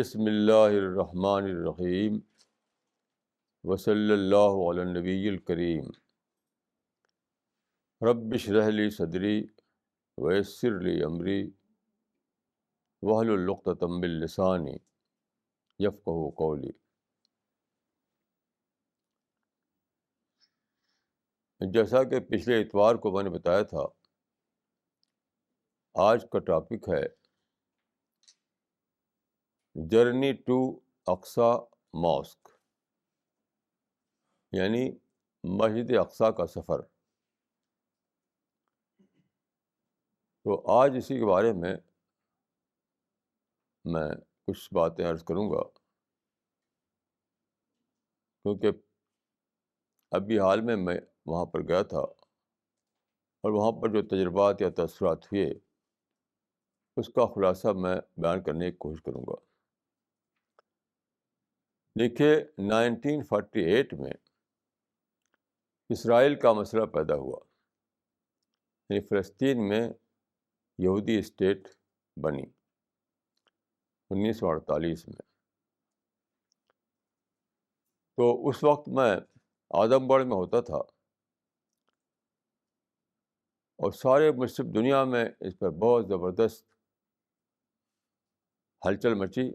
بسم اللہ الرحمن الرحیم وصلی اللہ علی النبی الکریم رب اشرح لی صدری ویسر لی امری واحلل عقدۃ من لسانی یفقہوا قولی۔ جیسا کہ پچھلے اتوار کو میں نے بتایا تھا، آج کا ٹاپک ہے جرنی ٹو اقصی ماسک، یعنی مسجد اقصیٰ کا سفر۔ تو آج اسی کے بارے میں کچھ باتیں عرض کروں گا، کیونکہ ابھی حال میں وہاں پر گیا تھا اور وہاں پر جو تجربات یا تاثرات ہوئے اس کا خلاصہ میں بیان کرنے کی کوشش کروں گا۔ دیکھیے 1948 میں اسرائیل کا مسئلہ پیدا ہوا، یعنی فلسطین میں یہودی اسٹیٹ بنی 1948 میں۔ تو اس وقت میں اعظم گڑھ میں ہوتا تھا اور سارے مسلم دنیا میں اس پر بہت زبردست ہلچل مچی۔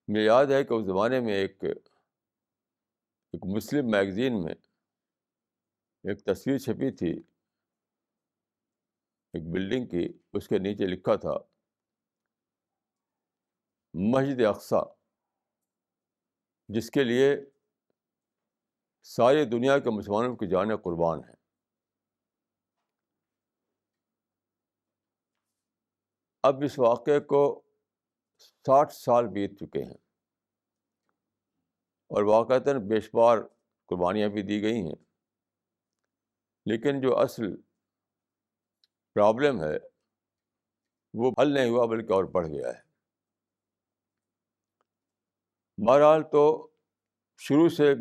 مجھے یاد ہے کہ اس زمانے میں ایک مسلم میگزین میں ایک تصویر چھپی تھی ایک بلڈنگ کی، اس کے نیچے لکھا تھا مسجد اقصیٰ، جس کے لیے ساری دنیا کے مسلمانوں کی جانیں قربان ہیں۔ اب اس واقعے کو 60 سال بیت چکے ہیں اور واقعتاً بے شمار قربانیاں بھی دی گئی ہیں، لیکن جو اصل پرابلم ہے وہ حل نہیں ہوا بلکہ اور بڑھ گیا ہے۔ بہرحال تو شروع سے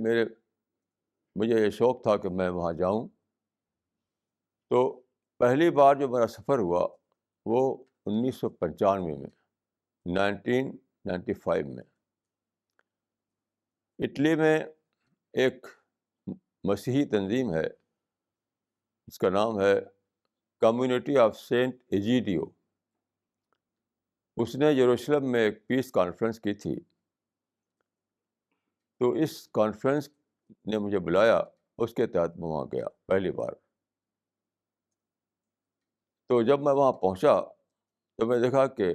مجھے یہ شوق تھا کہ میں وہاں جاؤں۔ تو پہلی بار جو میرا سفر ہوا وہ 1995 میں 1995 میں اٹلی میں ایک مسیحی تنظیم ہے، اس کا نام ہے کمیونٹی آف سینٹ ایجیڈیو۔ اس نے یروشلم میں ایک پیس کانفرنس کی تھی، تو اس کانفرنس نے مجھے بلایا، اس کے تحت میں وہاں گیا پہلی بار۔ تو جب میں وہاں پہنچا تو میں دیکھا کہ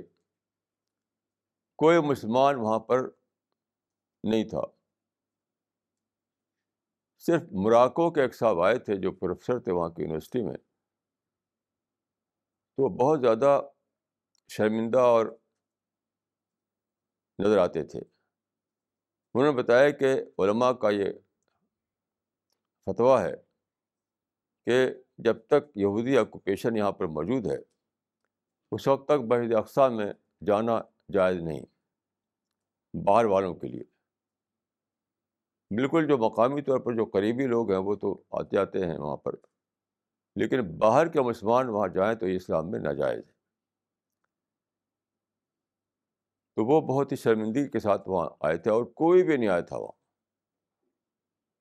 کوئی مسلمان وہاں پر نہیں تھا، صرف موراکو کے ایک صاحب آئے تھے جو پروفیسر تھے وہاں کی یونیورسٹی میں۔ تو بہت زیادہ شرمندہ اور نظر آتے تھے۔ انہوں نے بتایا کہ علماء کا یہ فتویٰ ہے کہ جب تک یہودی آکوپیشن یہاں پر موجود ہے اس وقت تک مسجد اقصیٰ میں جانا جائز نہیں باہر والوں کے لیے۔ بالکل جو مقامی طور پر جو قریبی لوگ ہیں وہ تو آتے ہیں وہاں پر، لیکن باہر کے مسلمان وہاں جائیں تو یہ اسلام میں ناجائز ہے۔ تو وہ بہت ہی شرمندگی کے ساتھ وہاں آئے تھے اور کوئی بھی نہیں آیا تھا وہاں،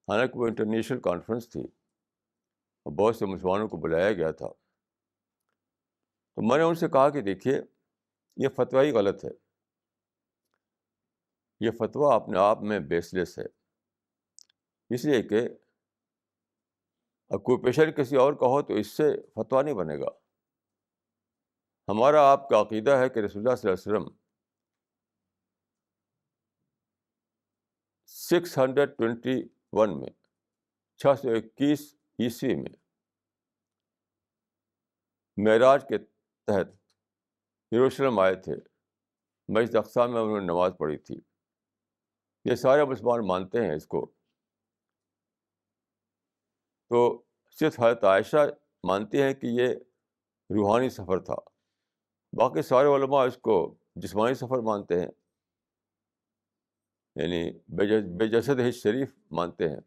حالانکہ وہ انٹرنیشنل کانفرنس تھی اور بہت سے مسلمانوں کو بلایا گیا تھا۔ تو میں نے ان سے کہا کہ دیکھیے یہ فتویٰ ہی غلط ہے، یہ فتویٰ اپنے آپ میں بیس لیس ہے، اس لیے کہ آکوپیشن کسی اور کا ہو تو اس سے فتویٰ نہیں بنے گا۔ ہمارا آپ کا عقیدہ ہے کہ رسول اللہ صلی اللہ علیہ وسلم 621 میں 621 عیسوی میں معراج کے تحت یروشلم آئے تھے، مسجد اقصیٰ میں انہوں نے نماز پڑھی تھی۔ یہ سارے مسلمان مانتے ہیں اس کو۔ تو صرف حضرت عائشہ مانتی ہیں کہ یہ روحانی سفر تھا، باقی سارے علماء اس کو جسمانی سفر مانتے ہیں، یعنی بے جسد ہی شریف مانتے ہیں۔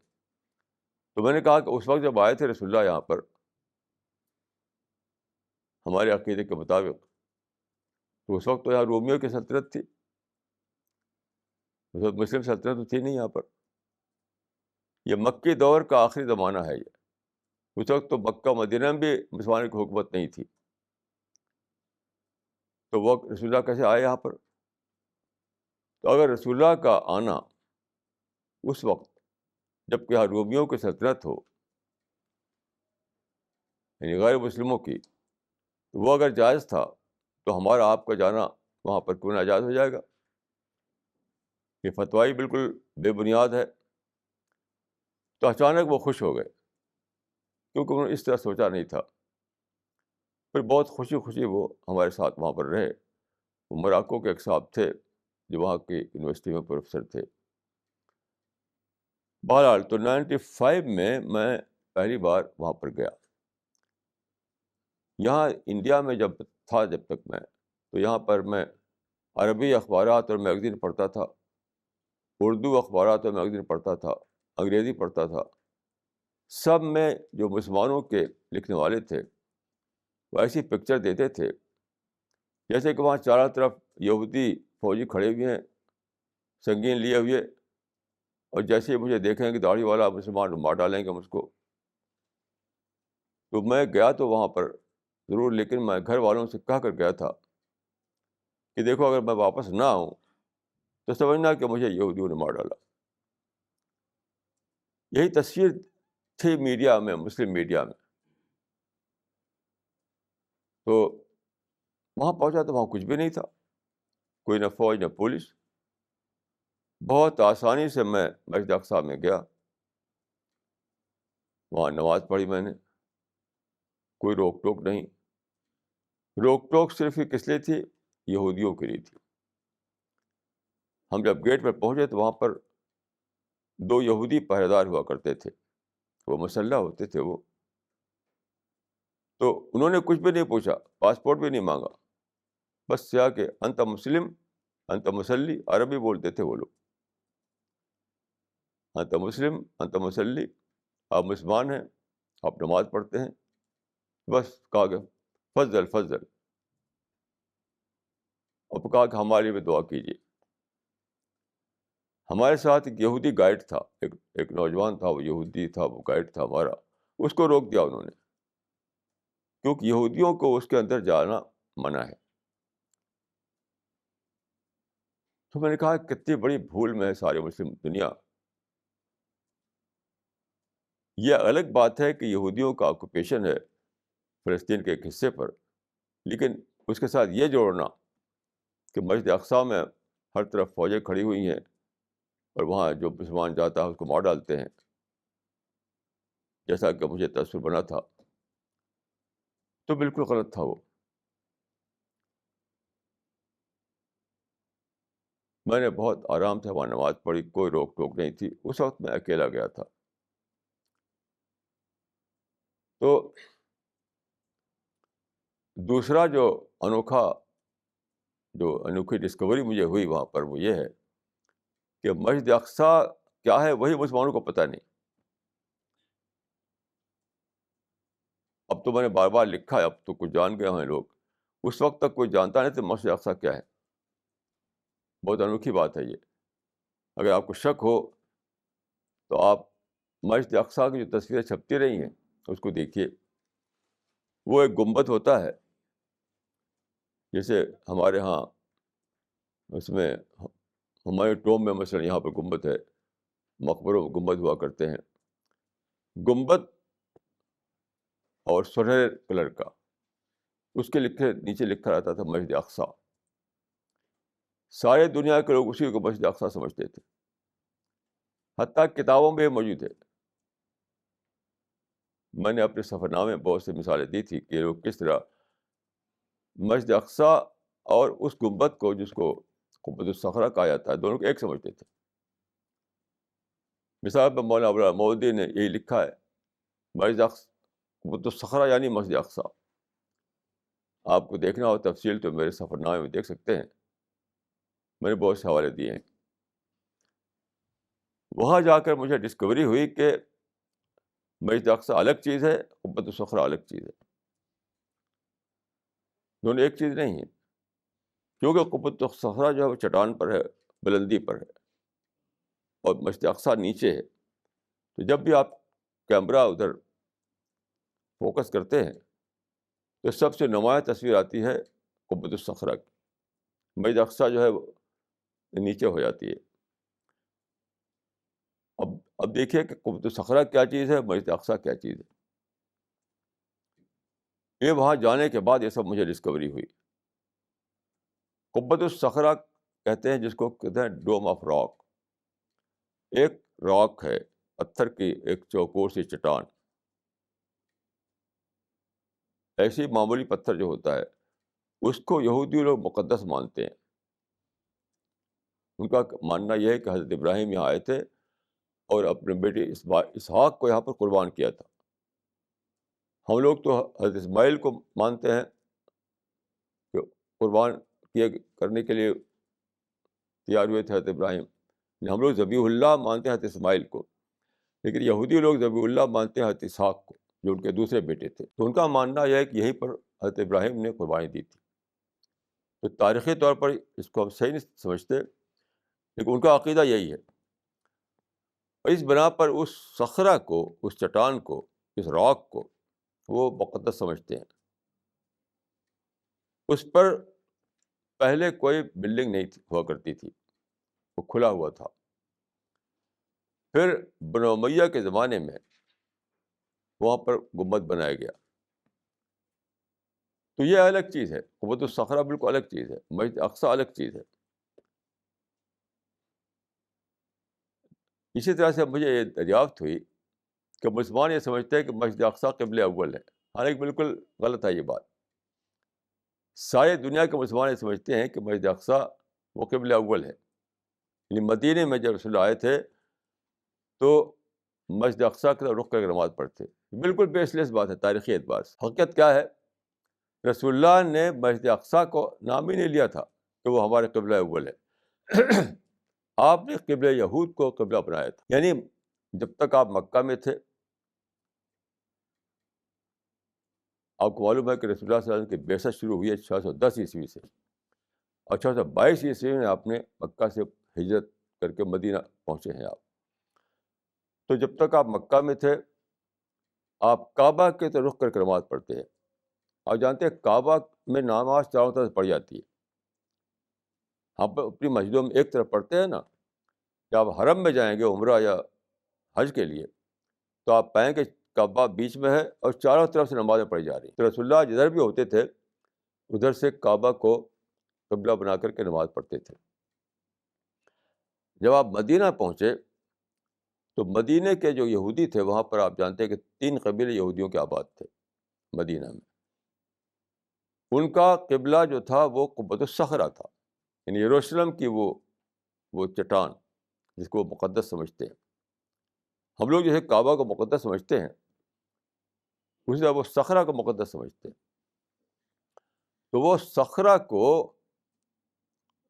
تو میں نے کہا کہ اس وقت جب آئے تھے رسول اللہ یہاں پر ہمارے عقیدے کے مطابق، تو اس وقت تو یہاں رومیوں کی سلطنت تھی، اس وقت مسلم سلطنت تو تھی نہیں یہاں پر. یہ مکی دور کا آخری زمانہ ہے یہ. اس وقت تو مکہ مدینہ میں بھی مسلمانوں کی حکومت نہیں تھی. تو وہ رسول اللہ کیسے آئے یہاں پر؟ تو اگر رسول اللہ کا آنا اس وقت جب کہ یہاں رومیوں کی سلطنت ہو، یعنی غیر مسلموں کی، وہ اگر جائز تھا تو ہمارا آپ کا جانا وہاں پر کیوں ناجائز ہو جائے گا؟ یہ فتوائی بالکل بے بنیاد ہے. تو اچانک وہ خوش ہو گئے کیونکہ انہوں نے اس طرح سوچا نہیں تھا. پھر بہت خوشی خوشی وہ ہمارے ساتھ وہاں پر رہے. وہ موراکو کے ایک صاحب تھے جو وہاں کی یونیورسٹی میں پروفیسر تھے. بہرحال تو 95 میں پہلی بار وہاں پر گیا. یہاں انڈیا میں جب تک میں تو یہاں پر میں عربی اخبارات اور میگزین پڑھتا تھا، اردو اخبارات اور میگزین پڑھتا تھا، انگریزی پڑھتا تھا. سب میں جو مسلمانوں کے لکھنے والے تھے وہ ایسی پکچر دیتے تھے جیسے کہ وہاں چاروں طرف یہودی فوجی کھڑے ہوئے ہیں سنگین لیے ہوئے، اور جیسے ہی مجھے دیکھیں کہ داڑھی والا مسلمان مار ڈالیں گے مجھ کو. تو میں گیا تو وہاں پر ضرور، لیکن میں گھر والوں سے کہہ کر گیا تھا کہ دیکھو اگر میں واپس نہ آؤں تو سمجھنا کہ مجھے یہودیوں نے مار ڈالا. یہی تصویر تھی میڈیا میں، مسلم میڈیا میں. تو وہاں پہنچا تو وہاں کچھ بھی نہیں تھا، کوئی نہ فوج نہ پولیس. بہت آسانی سے میں مسجد اقصیٰ میں گیا، وہاں نماز پڑھی میں نے، کوئی روک ٹوک نہیں. روک ٹوک صرف ہی کس لیے تھی؟ یہودیوں کے لیے تھی. ہم جب گیٹ پر پہنچے تو وہاں پر 2 یہودی پہرے دار ہوا کرتے تھے، وہ مسلح ہوتے تھے وہ. تو انہوں نے کچھ بھی نہیں پوچھا، پاسپورٹ بھی نہیں مانگا، بس کیا کہ انت مسلم انت مسلی، عربی بولتے تھے وہ لوگ. انت مسلم انت مسلی، آپ مسلمان ہیں، آپ نماز پڑھتے ہیں، بس کہا کہ فضل فضل، اور کہا کہ ہمارے لیے بھی دعا کیجیے. ہمارے ساتھ ایک یہودی گائیڈ تھا، ایک نوجوان تھا، وہ یہودی تھا، وہ گائیڈ تھا ہمارا. اس کو روک دیا انہوں نے کیونکہ یہودیوں کو اس کے اندر جانا منع ہے. تو میں نے کہا کتنی بڑی بھول میں ہے ساری مسلم دنیا. یہ الگ بات ہے کہ یہودیوں کا آکوپیشن ہے فلسطین کے ایک حصے پر، لیکن اس کے ساتھ یہ جوڑنا کہ مسجد اقصیٰ میں ہر طرف فوجیں کھڑی ہوئی ہیں اور وہاں جو مسلمان جاتا ہے اس کو مار ڈالتے ہیں، جیسا کہ مجھے تصور بنا تھا، تو بالکل غلط تھا وہ. میں نے بہت آرام سے وہاں نماز پڑھی، کوئی روک ٹوک نہیں تھی. اس وقت میں اکیلا گیا تھا. تو دوسرا جو انوکھی ڈسکوری مجھے ہوئی وہاں پر وہ یہ ہے کہ مسجد اقصیٰ کیا ہے وہی مسلمانوں کو پتہ نہیں. اب تو میں نے بار بار لکھا ہے، اب تو کچھ جان گئے ہیں لوگ. اس وقت تک کوئی جانتا نہیں تھا مسجد اقصیٰ کیا ہے. بہت انوکھی بات ہے یہ. اگر آپ کو شک ہو تو آپ مسجد اقصیٰ کی جو تصویریں چھپتی رہی ہیں اس کو دیکھیے. وہ ایک گنبد ہوتا ہے، جیسے ہمارے ہاں اس میں ہمارے ٹوم میں مثلا یہاں پر گنبد ہے، مقبروں میں گنبد ہوا کرتے ہیں. گنبد اور سنہرے کلر کا، اس کے نیچے لکھا رہتا تھا مسجد اقصیٰ. سارے دنیا کے لوگ اسی کو مسجد اقصیٰ سمجھتے تھے، حتیٰ کتابوں میں موجود ہے. میں نے اپنے سفر نامے میں بہت سی مثالیں دی تھی کہ لوگ کس طرح مسجد اقصیٰ اور اس گنبد کو جس کو قبۃ الصخرہ کہا جاتا ہے دونوں کو ایک سمجھتے تھے. مثال پر مولانا ابوالعلا مودودی نے یہی لکھا ہے، مسجد قبۃ الصخرہ یعنی مسجد اقصیٰ. آپ کو دیکھنا ہو تفصیل تو میرے سفر نامے میں دیکھ سکتے ہیں، میں نے بہت سے حوالے دیے ہیں. وہاں جا کر مجھے ڈسکوری ہوئی کہ مسجد اقصیٰ الگ چیز ہے، قبۃ الصخرہ الگ چیز ہے. دونوں ایک چیز نہیں ہے، کیونکہ قبۃ الصخرہ جو ہے وہ چٹان پر ہے، بلندی پر ہے، اور مسجد اقصیٰ نیچے ہے، تو جب بھی آپ کیمرہ ادھر فوکس کرتے ہیں تو سب سے نمایاں تصویر آتی ہے قبۃ الصخرہ کی. مسجد اقصیٰ جو ہے وہ نیچے ہو جاتی ہے. اب دیکھیے کہ قبۃ الصخرہ کیا چیز ہے، مسجد اقصیٰ کیا چیز ہے. یہ وہاں جانے کے بعد یہ سب مجھے ڈسکوری ہوئی. قبۃ الصخرہ کہتے ہیں جس کو کہتے ہیں ڈوم آف راک. ایک راک ہے، پتھر کی ایک چوکور سی چٹان. ایسی معمولی پتھر جو ہوتا ہے اس کو یہودی لوگ مقدس مانتے ہیں. ان کا ماننا یہ ہے کہ حضرت ابراہیم یہاں آئے تھے اور اپنے بیٹے اسحاق کو یہاں پر قربان کیا تھا. ہم لوگ تو حضرت اسماعیل کو مانتے ہیں کہ قربان کیے کرنے کے لیے تیار ہوئے تھے حضرت ابراہیم. ہم لوگ ذبیح اللہ مانتے ہیں حضرت اسماعیل کو، لیکن یہودی لوگ ذبیح اللہ مانتے ہیں حضرت اسحاق کو جو ان کے دوسرے بیٹے تھے. تو ان کا ماننا یہ ہے کہ یہیں پر حضرت ابراہیم نے قربانی دی تھی. تو تاریخی طور پر اس کو ہم صحیح نہیں سمجھتے، لیکن ان کا عقیدہ یہی ہے. اور اس بنا پر اس صخرہ کو، اس چٹان کو، اس راک کو وہ مقدس سمجھتے ہیں. اس پر پہلے کوئی بلڈنگ نہیں ہوا کرتی تھی، وہ کھلا ہوا تھا. پھر بنو امیہ کے زمانے میں وہاں پر گنبد بنایا گیا. تو یہ الگ چیز ہے، قبۃ الصخرہ بالکل الگ چیز ہے، مسجد اقصیٰ الگ چیز ہے. اسی طرح سے مجھے یہ دریافت ہوئی کہ مسلمان یہ سمجھتے ہیں کہ مسجد اقصیٰ قبلہ اول ہے، حالانکہ بالکل غلط ہے یہ بات. ساری دنیا کے مسلمان یہ سمجھتے ہیں کہ مسجد اقصیٰ وہ قبلہ اول ہے. یعنی مدینے میں جب رسول اللہ آئے تھے تو مسجد اقصیٰ کی طرف رخ کر کے نماز پڑھتے. بالکل بیس لیس بات ہے تاریخی اعتبار سے. حقیقت کیا ہے، رسول اللہ نے مسجد اقصیٰ کو نام ہی نہیں لیا تھا کہ وہ ہمارے قبلہ اول ہے. آپ نے قبلہ یہود کو قبلہ بنایا تھا. یعنی جب تک آپ مکہ میں تھے، آپ کو معلوم ہے کہ رسول اللہ صلی اللہ علیہ وسلم کی بعثت شروع ہوئی ہے 610 عیسوی سے، اور 622 عیسوی میں آپ نے مکہ سے ہجرت کر کے مدینہ پہنچے ہیں آپ. تو جب تک آپ مکہ میں تھے آپ کعبہ کے طرف رخ کر کے نماز پڑھتے ہیں. آپ جانتے ہیں کعبہ میں نماز چاروں طرف پڑھ جاتی ہے. ہم اپنی مسجدوں میں ایک طرف پڑھتے ہیں نا، جب آپ حرم میں جائیں گے عمرہ یا حج کے لیے تو آپ پائیں گے کعبہ بیچ میں ہے اور چاروں طرف سے نمازیں پڑھی جا رہی ہیں. تو رسول اللہ جدھر بھی ہوتے تھے ادھر سے کعبہ کو قبلہ بنا کر کے نماز پڑھتے تھے. جب آپ مدینہ پہنچے تو مدینہ کے جو یہودی تھے وہاں پر آپ جانتے ہیں کہ 3 قبیلے یہودیوں کے آباد تھے مدینہ میں. ان کا قبلہ جو تھا وہ قبۃ الصخرہ تھا، یعنی یروشلم کی وہ چٹان جس کو وہ مقدس سمجھتے ہیں. ہم لوگ جو ہے کعبہ کو مقدس سمجھتے ہیں، اسی طرح وہ صخرہ کو مقدس سمجھتے ہیں. تو وہ صخرہ کو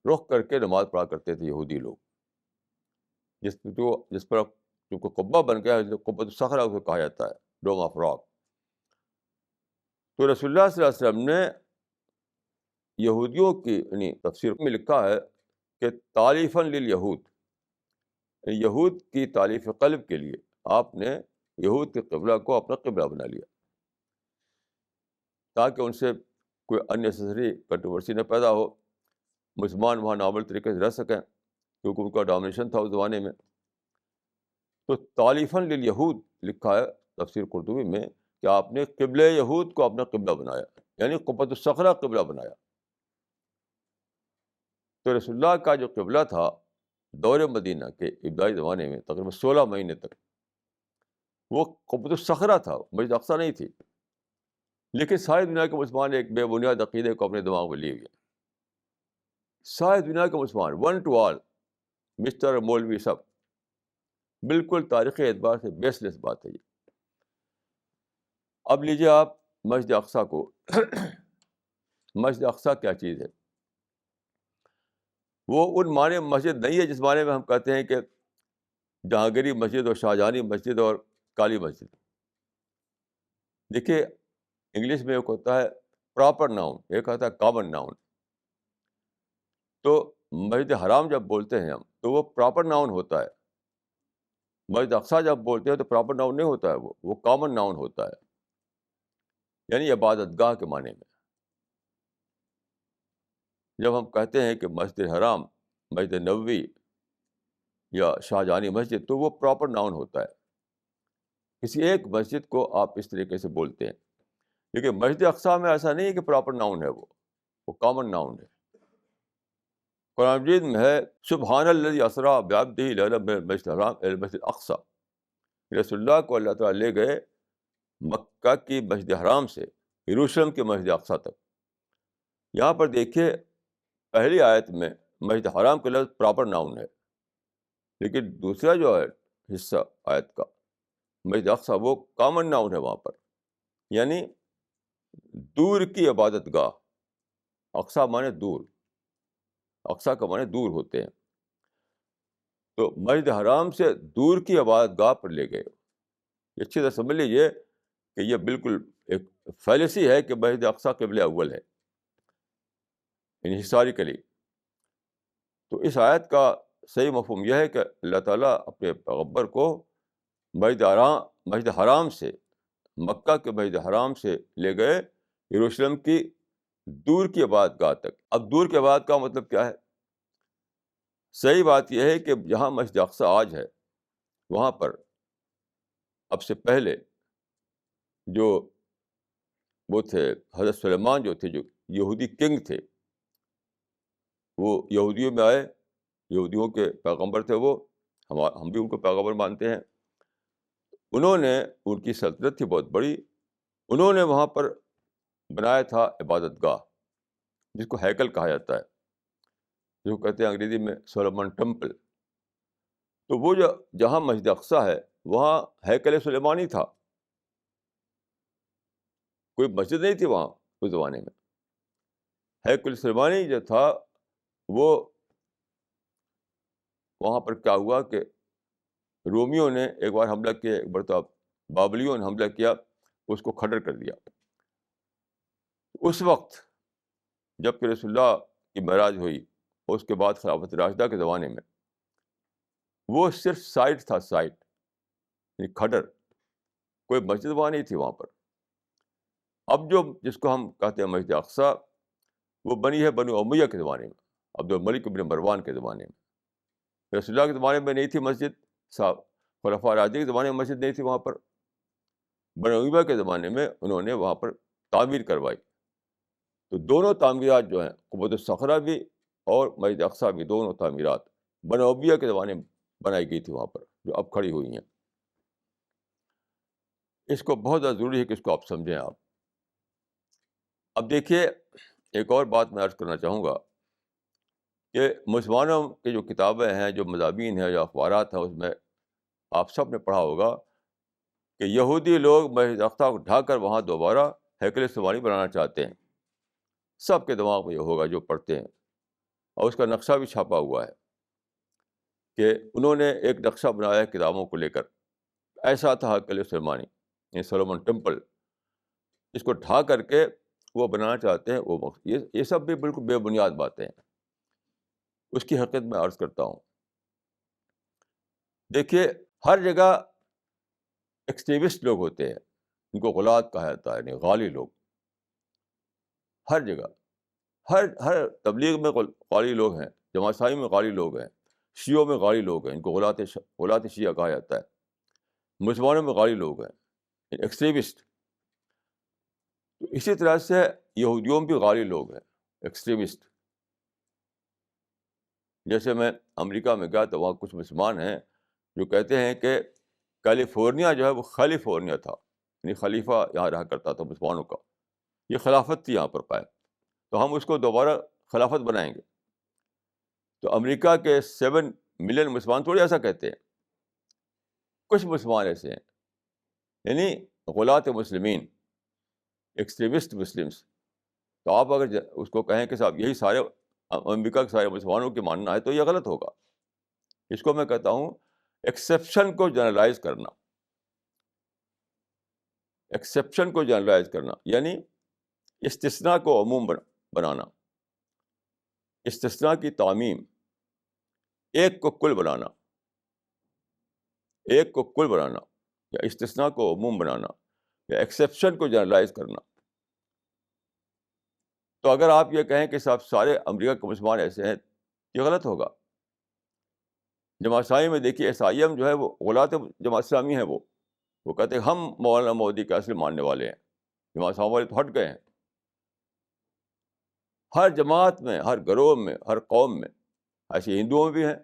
رخ کر کے نماز پڑھا کرتے تھے یہودی لوگ، جس پر جو قبہ بن گیا ہے قبۃ الصخرہ اس کو کہا جاتا ہے، ڈوم آف راک. تو رسول اللہ صلی اللہ علیہ وسلم نے یہودیوں کی یعنی تفسیر میں لکھا ہے کہ تعلیفاً للیہود، یہود کی تعلیف قلب کے لیے آپ نے یہود کے قبلہ کو اپنا قبلہ بنا لیا تاکہ ان سے کوئی اننیسیسری کنٹروورسی نہ پیدا ہو، مسلمان وہاں نارمل طریقے سے رہ سکیں کیونکہ ان کا ڈومینیشن تھا اس زمانے میں. تو تعلیفاً للیہود لکھا ہے تفسیر قرطبی میں کہ آپ نے قبلہ یہود کو اپنا قبلہ بنایا، یعنی قبۃ الصخرہ قبلہ بنایا. تو رسول اللہ کا جو قبلہ تھا دور مدینہ کے ابتدائی زمانے میں تقریباً 16 مہینے تک وہ قبۃ الصخرہ تھا، مسجد اقصیٰ نہیں تھی. لیکن ساری دنیا کے مسلمان ایک بے بنیاد عقیدے کو اپنے دماغ میں لیے ہوئے. ساری دنیا کے مسلمان ون ٹو آل، مسٹر اور مولوی سب، بالکل تاریخی اعتبار سے بیس لیس بات ہے یہ. اب لیجیے آپ مسجد اقصیٰ کو. مسجد اقصیٰ کیا چیز ہے؟ وہ ان معنی مسجد نہیں ہے جس معنی میں ہم کہتے ہیں کہ جہانگیری مسجد اور شاہجہانی مسجد اور کالی مسجد. دیکھیے انگلش میں ایک ہوتا ہے پراپر ناؤن، ایک ہوتا ہے کامن ناؤن. تو مسجد حرام جب بولتے ہیں ہم تو وہ پراپر ناؤن ہوتا ہے، مسجد اقصیٰ جب بولتے ہیں تو پراپر ناؤن نہیں ہوتا ہے، وہ کامن ناؤن ہوتا ہے، یعنی عبادت گاہ کے معنی میں. جب ہم کہتے ہیں کہ مسجد حرام، مسجد نبوی یا شاہجہانی مسجد، تو وہ پراپر ناؤن ہوتا ہے. کسی ایک مسجد کو آپ اس طریقے سے بولتے ہیں، لیکن مسجد اقصیٰ میں ایسا نہیں ہے کہ پراپر ناؤن ہے، وہ کامن ناؤن ہے. قرآن مجید میں ہے سبحان الذی اسریٰ بعبدہ لیلا من المسجد الحرام الی المسجد الاقصیٰ. رسول اللہ کو اللہ تعالیٰ لے گئے مکہ کی مسجد حرام سے یروشلم کے مسجد اقصیٰ تک. یہاں پر دیکھیے پہلی آیت میں مسجد حرام کا لفظ پراپر ناؤن ہے، لیکن دوسرا جو ہے حصہ آیت کا مسجد اقصیٰ وہ کامن ناؤن ہے وہاں پر، یعنی دور کی عبادت گاہ. اقصیٰ مانے دور، اقصیٰ کا مانے دور ہوتے ہیں. تو مسجد حرام سے دور کی عبادت گاہ پر لے گئے. اچھی طرح سمجھ لیجیے کہ یہ بالکل ایک فیلسی ہے کہ مسجد اقصیٰ قبلہ اول ہے، یعنی ہسٹوریکلی. تو اس آیت کا صحیح مفہوم یہ ہے کہ اللہ تعالیٰ اپنے پیغمبر کو مسجد حرام سے، مکہ کے مسجد حرام سے لے گئے یروشلم کی دور کی عبادت گاہ تک. اب دور کی عبادت کا مطلب کیا ہے؟ صحیح بات یہ ہے کہ جہاں مسجد اقصیٰ آج ہے وہاں پر اب سے پہلے جو وہ تھے حضرت سلیمان جو تھے، جو یہودی کنگ تھے، وہ یہودیوں میں آئے، یہودیوں کے پیغمبر تھے وہ، ہم بھی ان کو پیغمبر مانتے ہیں. انہوں نے، ان کی سلطنت تھی بہت بڑی، انہوں نے وہاں پر بنایا تھا عبادت گاہ جس کو ہیکل کہا جاتا ہے، جو کہتے ہیں انگریزی میں سولومن ٹیمپل. تو وہ جو جہاں مسجد اقصیٰ ہے وہاں ہیکل سلیمانی تھا، کوئی مسجد نہیں تھی وہاں اس زمانے میں. ہیکل سلیمانی جو تھا وہ، وہاں پر کیا ہوا کہ رومیوں نے ایک بار حملہ کیا، ایک مرتبہ بابلیوں نے حملہ کیا، اس کو کھنڈر کر دیا. اس وقت جب کہ رسول اللہ کی معراج ہوئی، اس کے بعد خلافت راشدہ کے زمانے میں وہ صرف سائٹ تھا، سائٹ یعنی کھڈر، کوئی مسجد وہاں نہیں تھی وہاں پر. اب جو جس کو ہم کہتے ہیں مسجد اقصیٰ، وہ بنی ہے بنو امیہ کے زمانے میں، عبد الملک بن مروان کے زمانے میں. رسول اللہ کے زمانے میں نہیں تھی مسجد، صاحب خلفاء راشدین کے زمانے میں مسجد نہیں تھی وہاں پر. بنو امیہ کے زمانے میں انہوں نے وہاں پر تعمیر کروائی. تو دونوں تعمیرات جو ہیں، قبۃ الصخرہ بھی اور مسجد اقصیٰ بھی، دونوں تعمیرات بنو امیہ کے زمانے میں بنائی گئی تھی وہاں پر، جو اب کھڑی ہوئی ہیں. اس کو بہت زیادہ ضروری ہے کہ اس کو آپ سمجھیں. آپ اب دیکھیے ایک اور بات میں عرض کرنا چاہوں گا کہ مسلمانوں کی جو کتابیں ہیں، جو مضامین ہیں، جو اخبارات ہیں، اس میں آپ سب نے پڑھا ہوگا کہ یہودی لوگ مسجد اقصیٰ کو ڈھا کر وہاں دوبارہ ہیکل سلیمانی بنانا چاہتے ہیں. سب کے دماغ میں یہ ہوگا جو پڑھتے ہیں، اور اس کا نقشہ بھی چھاپا ہوا ہے کہ انہوں نے ایک نقشہ بنایا ہے کتابوں کو لے کر. ایسا تھا ہیکل سلیمانی یعنی سولومن ٹیمپل، اس کو ڈھا کر کے وہ بنانا چاہتے ہیں. وہ یہ سب بھی بالکل بے بنیاد باتیں ہیں. اس کی حقیقت میں عرض کرتا ہوں. دیکھیے ہر جگہ ایکسٹریمسٹ لوگ ہوتے ہیں، ان کو غلاۃ کہا جاتا ہے، یعنی غالی لوگ. ہر جگہ، ہر تبلیغ میں غالی لوگ ہیں، جماعت اسلامی میں غالی لوگ ہیں، شیعوں میں غالی لوگ ہیں، ان کو غلاۃ شیعہ کہا جاتا ہے. مسلمانوں میں غالی لوگ ہیں، ایکسٹریمسٹ. اسی طرح سے یہودیوں میں بھی غالی لوگ ہیں، ایکسٹریمسٹ. جیسے میں امریکہ میں گیا تو وہاں کچھ مسلمان ہیں جو کہتے ہیں کہ کیلیفورنیا جو ہے وہ خیلیفورنیا تھا، یعنی خلیفہ یہاں رہا کرتا تھا مسلمانوں کا، یہ خلافت تھی یہاں پر قائم، تو ہم اس کو دوبارہ خلافت بنائیں گے. تو امریکہ کے 7 ملین مسلمان تھوڑی ایسا کہتے ہیں. کچھ مسلمان ایسے ہیں، یعنی غلاۃ مسلمین، ایکسٹریمسٹ مسلمس. تو آپ اگر اس کو کہیں کہ صاحب یہی سارے امریکہ کے سارے مسلمانوں کی ماننا ہے تو یہ غلط ہوگا. اس کو میں کہتا ہوں ایکسیپشن کو جنرلائز کرنا. ایکسیپشن کو جنرلائز کرنا یعنی استثناء کو عموم بنانا، استثناء کی تعمیم، ایک کو کل بنانا. ایک کو کل بنانا یا استثناء کو عموم بنانا یا ایکسیپشن کو جنرلائز کرنا. تو اگر آپ یہ کہیں کہ صاحب سارے امریکہ کے مسلمان ایسے ہیں، یہ غلط ہوگا. جماعت اسلامی میں دیکھیے SIM جو ہے وہ غلات جماعت اسلامی ہے. وہ کہتے ہیں ہم مولانا مودی کے اصل ماننے والے ہیں. جماعت اسلامی والے تو ہٹ گئے ہیں. ہر جماعت میں، ہر گروہ میں، ہر قوم میں، ایسے ہندوؤں میں بھی ہیں.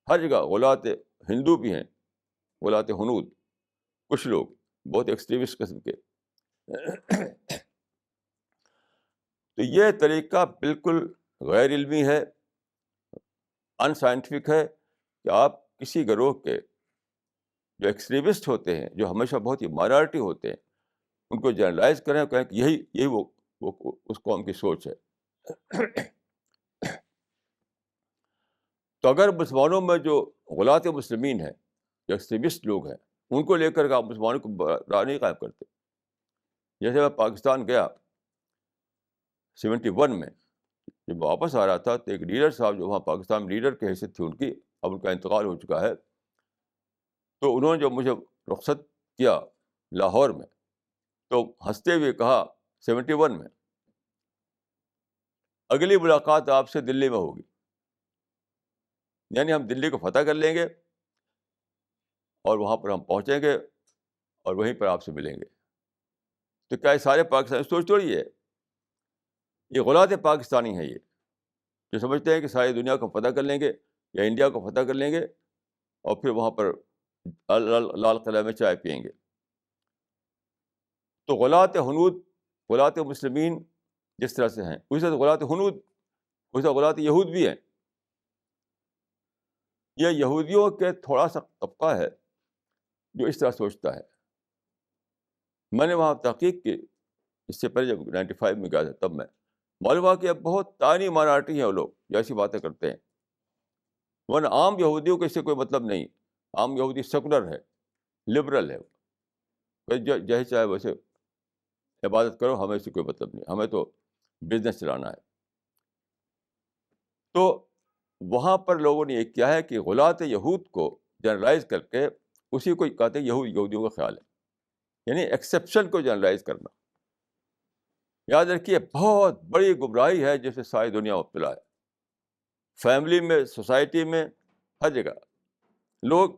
ہر جگہ غلات ہندو بھی ہیں، غلات ہنود، کچھ لوگ بہت ایکسٹریمسٹ قسم کے. تو یہ طریقہ بالکل غیر علمی ہے، ان سائنٹیفک ہے کہ آپ کسی گروہ کے جو ایکسٹریمسٹ ہوتے ہیں، جو ہمیشہ بہت ہی مائنارٹی ہوتے ہیں، ان کو جنرلائز کریں اور کہیں کہ یہی وہ اس قوم کی سوچ ہے. تو اگر مسلمانوں میں جو غلات مسلمین ہیں، جو ایکسٹریمسٹ لوگ ہیں، ان کو لے کر کے آپ مسلمانوں کو راہ نہیں قائم کرتے. جیسے میں پاکستان گیا 71 میں، جب واپس آ رہا تھا تو ایک لیڈر صاحب جو وہاں پاکستان میں لیڈر کی حیثیت تھی ان کی، اب ان کا انتقال ہو چکا ہے، تو انہوں نے جب مجھے رخصت کیا لاہور میں، تو ہنستے ہوئے کہا 71 میں، اگلی ملاقات آپ سے دلی میں ہوگی. یعنی ہم دلی کو فتح کر لیں گے اور وہاں پر ہم پہنچیں گے اور وہیں پر آپ سے ملیں گے. تو کیا یہ سارے پاکستانی سوچ تھوڑی ہے؟ یہ غلات پاکستانی ہیں، یہ جو سمجھتے ہیں کہ ساری دنیا کو فتح کر لیں گے یا انڈیا کو فتح کر لیں گے اور پھر وہاں پر لال قلعہ میں چائے پئیں گے. تو غلات ہنود، غلات مسلمین جس طرح سے ہیں، اسی طرح غلات ہنود، اسی طرح غلات یہود بھی ہیں. یہ یہودیوں کے تھوڑا سا طبقہ ہے جو اس طرح سوچتا ہے. میں نے وہاں تحقیق کی، اس سے پہلے جب 95 میں گیا تھا تب میں معلوم ہوا کہ اب بہت تانی مائنارٹی ہیں وہ لوگ جو ایسی باتیں کرتے ہیں. ورنہ عام یہودیوں کو اس سے کوئی مطلب نہیں. عام یہودی سیکولر ہے، لبرل ہے، جیسے چاہے ویسے عبادت کرو، ہمیں اس سے کوئی مطلب نہیں، ہمیں تو بزنس چلانا ہے. تو وہاں پر لوگوں نے یہ کیا ہے کہ غلات یہود کو جنرلائز کر کے اسی کو کہتے ہیں یہودیوں کا خیال ہے، یعنی ایکسیپشن کو جنرلائز کرنا. یاد رکھیے بہت بڑی گمراہی ہے جس سے ساری دنیا مبتلا ہے. فیملی میں، سوسائٹی میں، ہر جگہ لوگ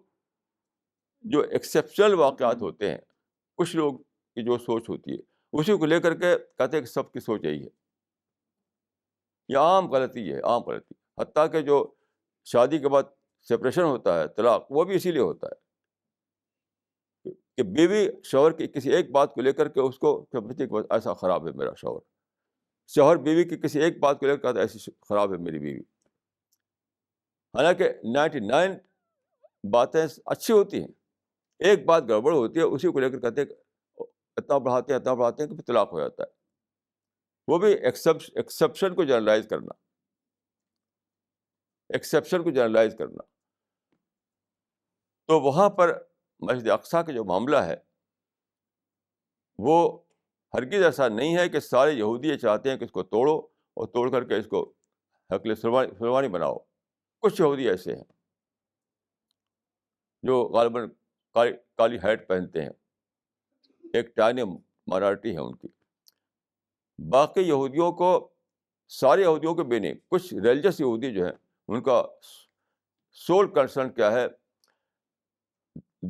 جو ایکسیپشنل واقعات ہوتے ہیں، کچھ لوگ کی جو سوچ ہوتی ہے اسی کو لے کر کے کہتے ہیں کہ سب کی سوچ یہی ہے. یہ عام غلطی ہے، عام غلطی. حتیٰ کہ جو شادی کے بعد سپریشن ہوتا ہے، طلاق، وہ بھی اسی لیے ہوتا ہے کہ بیوی شوہر کی کسی ایک بات کو لے کر کے اس کو سمجھتی ہے کہ ایسا خراب ہے میرا شوہر. شوہر بیوی کی کسی ایک بات کو لے کر ایسی خراب ہے میری بیوی. حالانکہ 99 باتیں اچھی ہوتی ہیں، ایک بات گڑبڑ ہوتی ہے، اسی کو لے کر کہتے ہیں اتنا بڑھاتے ہیں کہ پھر طلاق ہو جاتا ہے. وہ بھی ایکسیپشن کو جنرلائز کرنا، ایکسیپشن کو جنرلائز کرنا. تو وہاں پر مسجد اقصیٰ کا جو معاملہ ہے وہ ہرگز ایسا نہیں ہے کہ سارے یہودی یہ چاہتے ہیں کہ اس کو توڑو اور توڑ کر کے اس کو حقل سلوانی بناؤ. کچھ یہودی ایسے ہیں جو غالباً کالی ہیٹ پہنتے ہیں، ایک ٹائنی مائنارٹی ہے ان کی. باقی یہودیوں کو، سارے یہودیوں کے بھی نہیں، کچھ ریلیجس یہودی جو ہیں ان کا سول کنسرن کیا ہے؟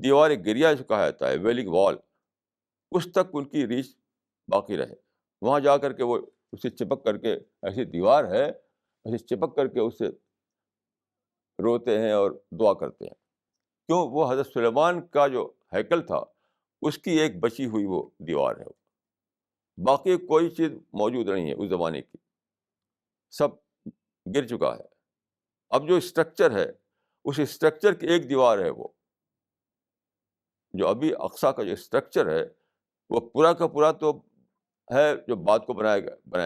دیوار گریا جو کہا جاتا ہے، ویلنگ وال، اس تک ان کی ریچ باقی رہے. وہاں جا کر کے وہ اسے چپک کر کے، ایسی دیوار ہے اسے چپک کر کے اس سے روتے ہیں اور دعا کرتے ہیں. کیوں؟ وہ حضرت سلیمان کا جو ہیکل تھا اس کی ایک بچی ہوئی وہ دیوار ہے. باقی کوئی چیز موجود نہیں ہے اس زمانے کی، سب گر چکا ہے. اب جو اسٹرکچر ہے اس اسٹرکچر کی ایک دیوار ہے، وہ جو ابھی اقصیٰ کا جو اسٹرکچر ہے وہ پورا کا پورا تو ہے جو بعد کو بنایا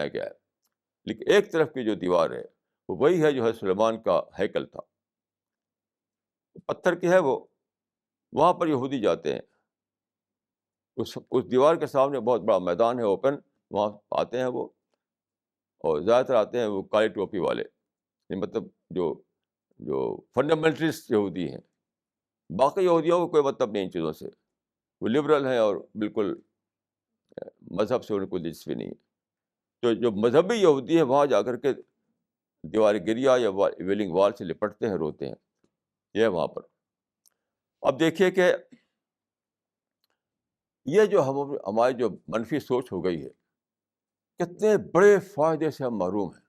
گیا ہے، لیکن ایک طرف کی جو دیوار ہے وہ وہی ہے جو حضرت سلیمان کا ہیکل تھا. پتھر کی ہے وہ. وہاں پر یہودی جاتے ہیں، اس دیوار کے سامنے بہت بڑا میدان ہے اوپن، وہاں آتے ہیں وہ، اور زیادہ تر آتے ہیں وہ کالی ٹوپی والے، مطلب جو فنڈامنٹلسٹ یہودی ہیں، باقی یہودیوں کو کوئی مطلب نہیں ان چیزوں سے، وہ لبرل ہیں اور بالکل مذہب سے ان کو دلچسپی نہیں ہے. تو جو مذہبی یہودی ہے وہاں جا کر کے دیوار گریا یا ویلنگ وال سے لپٹتے ہیں، روتے ہیں. یہ ہے وہاں پر. اب دیکھیے کہ یہ جو ہماری جو منفی سوچ ہو گئی ہے، کتنے بڑے فائدے سے ہم محروم ہیں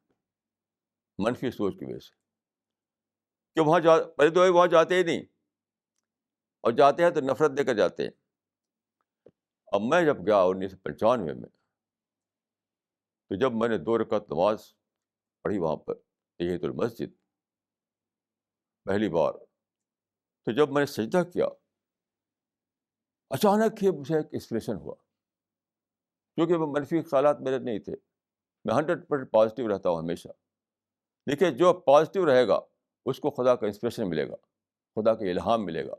منفی سوچ کی وجہ سے. کہ وہاں پہلے تو وہاں جاتے ہی نہیں، اور جاتے ہیں تو نفرت دے کر جاتے ہیں. اب میں جب گیا 1995 میں، تو جب میں نے 2 رکعت نماز پڑھی وہاں پر تحیۃ المسجد پہلی بار، تو جب میں نے سجدہ کیا، اچانک ہی مجھے ایک انسپریشن ہوا. کیونکہ وہ منفی خیالات میرے نہیں تھے، میں 100% پازیٹیو رہتا ہوں ہمیشہ. دیکھیے جو پازیٹیو رہے گا اس کو خدا کا انسپریشن ملے گا، خدا کا الہام ملے گا.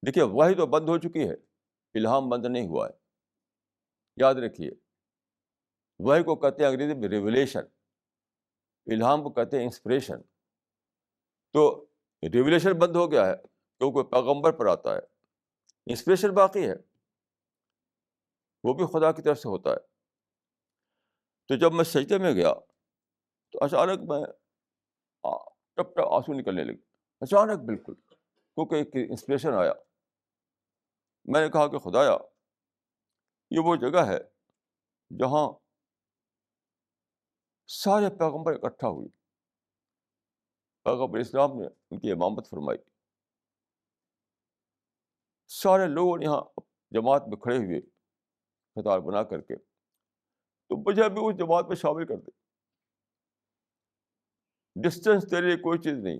دیکھیے وحی تو بند ہو چکی ہے، الہام بند نہیں ہوا ہے. یاد رکھیے، وحی کو کہتے ہیں انگریزی میں ریویلیشن، الہام کو کہتے ہیں انسپریشن. تو ریویلیشن بند ہو گیا ہے کیونکہ پیغمبر پر آتا ہے، انسپریشن باقی ہے، وہ بھی خدا کی طرف سے ہوتا ہے. تو جب میں سجدے میں گیا تو اچانک میں ٹپ ٹپ آنسو نکلنے لگے، اچانک بالکل، کیونکہ ایک انسپریشن آیا. میں نے کہا کہ خدایا، یہ وہ جگہ ہے جہاں سارے پیغمبر اکٹھا ہوئے، پیغمبر اسلام نے ان کی امامت فرمائی، سارے لوگ یہاں جماعت میں کھڑے ہوئے قطار بنا کر کے، تو مجھے بھی اس جماعت میں شامل کر دے. ڈسٹینس تیرے لیے کوئی چیز نہیں،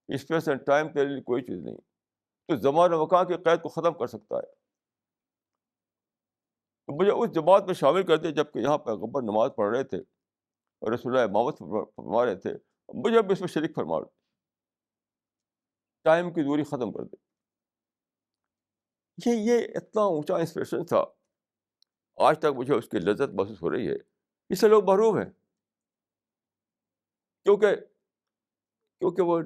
اسپیس اینڈ ٹائم تیرے لیے کوئی چیز نہیں. تو زمان و مکان کی قید کو ختم کر سکتا ہے. تو مجھے اس جماعت میں شامل کر دے جبکہ یہاں پیغمبر نماز پڑھ رہے تھے اور رسول اللہ امامت فرما رہے تھے، مجھے بھی اس میں شریک فرما دے. ٹائم کی دوری ختم کر دے. یہ اتنا اونچا انسپریشن تھا، آج تک مجھے اس کی لذت محسوس ہو رہی ہے. اس سے لوگ محروم ہیں کیونکہ وہ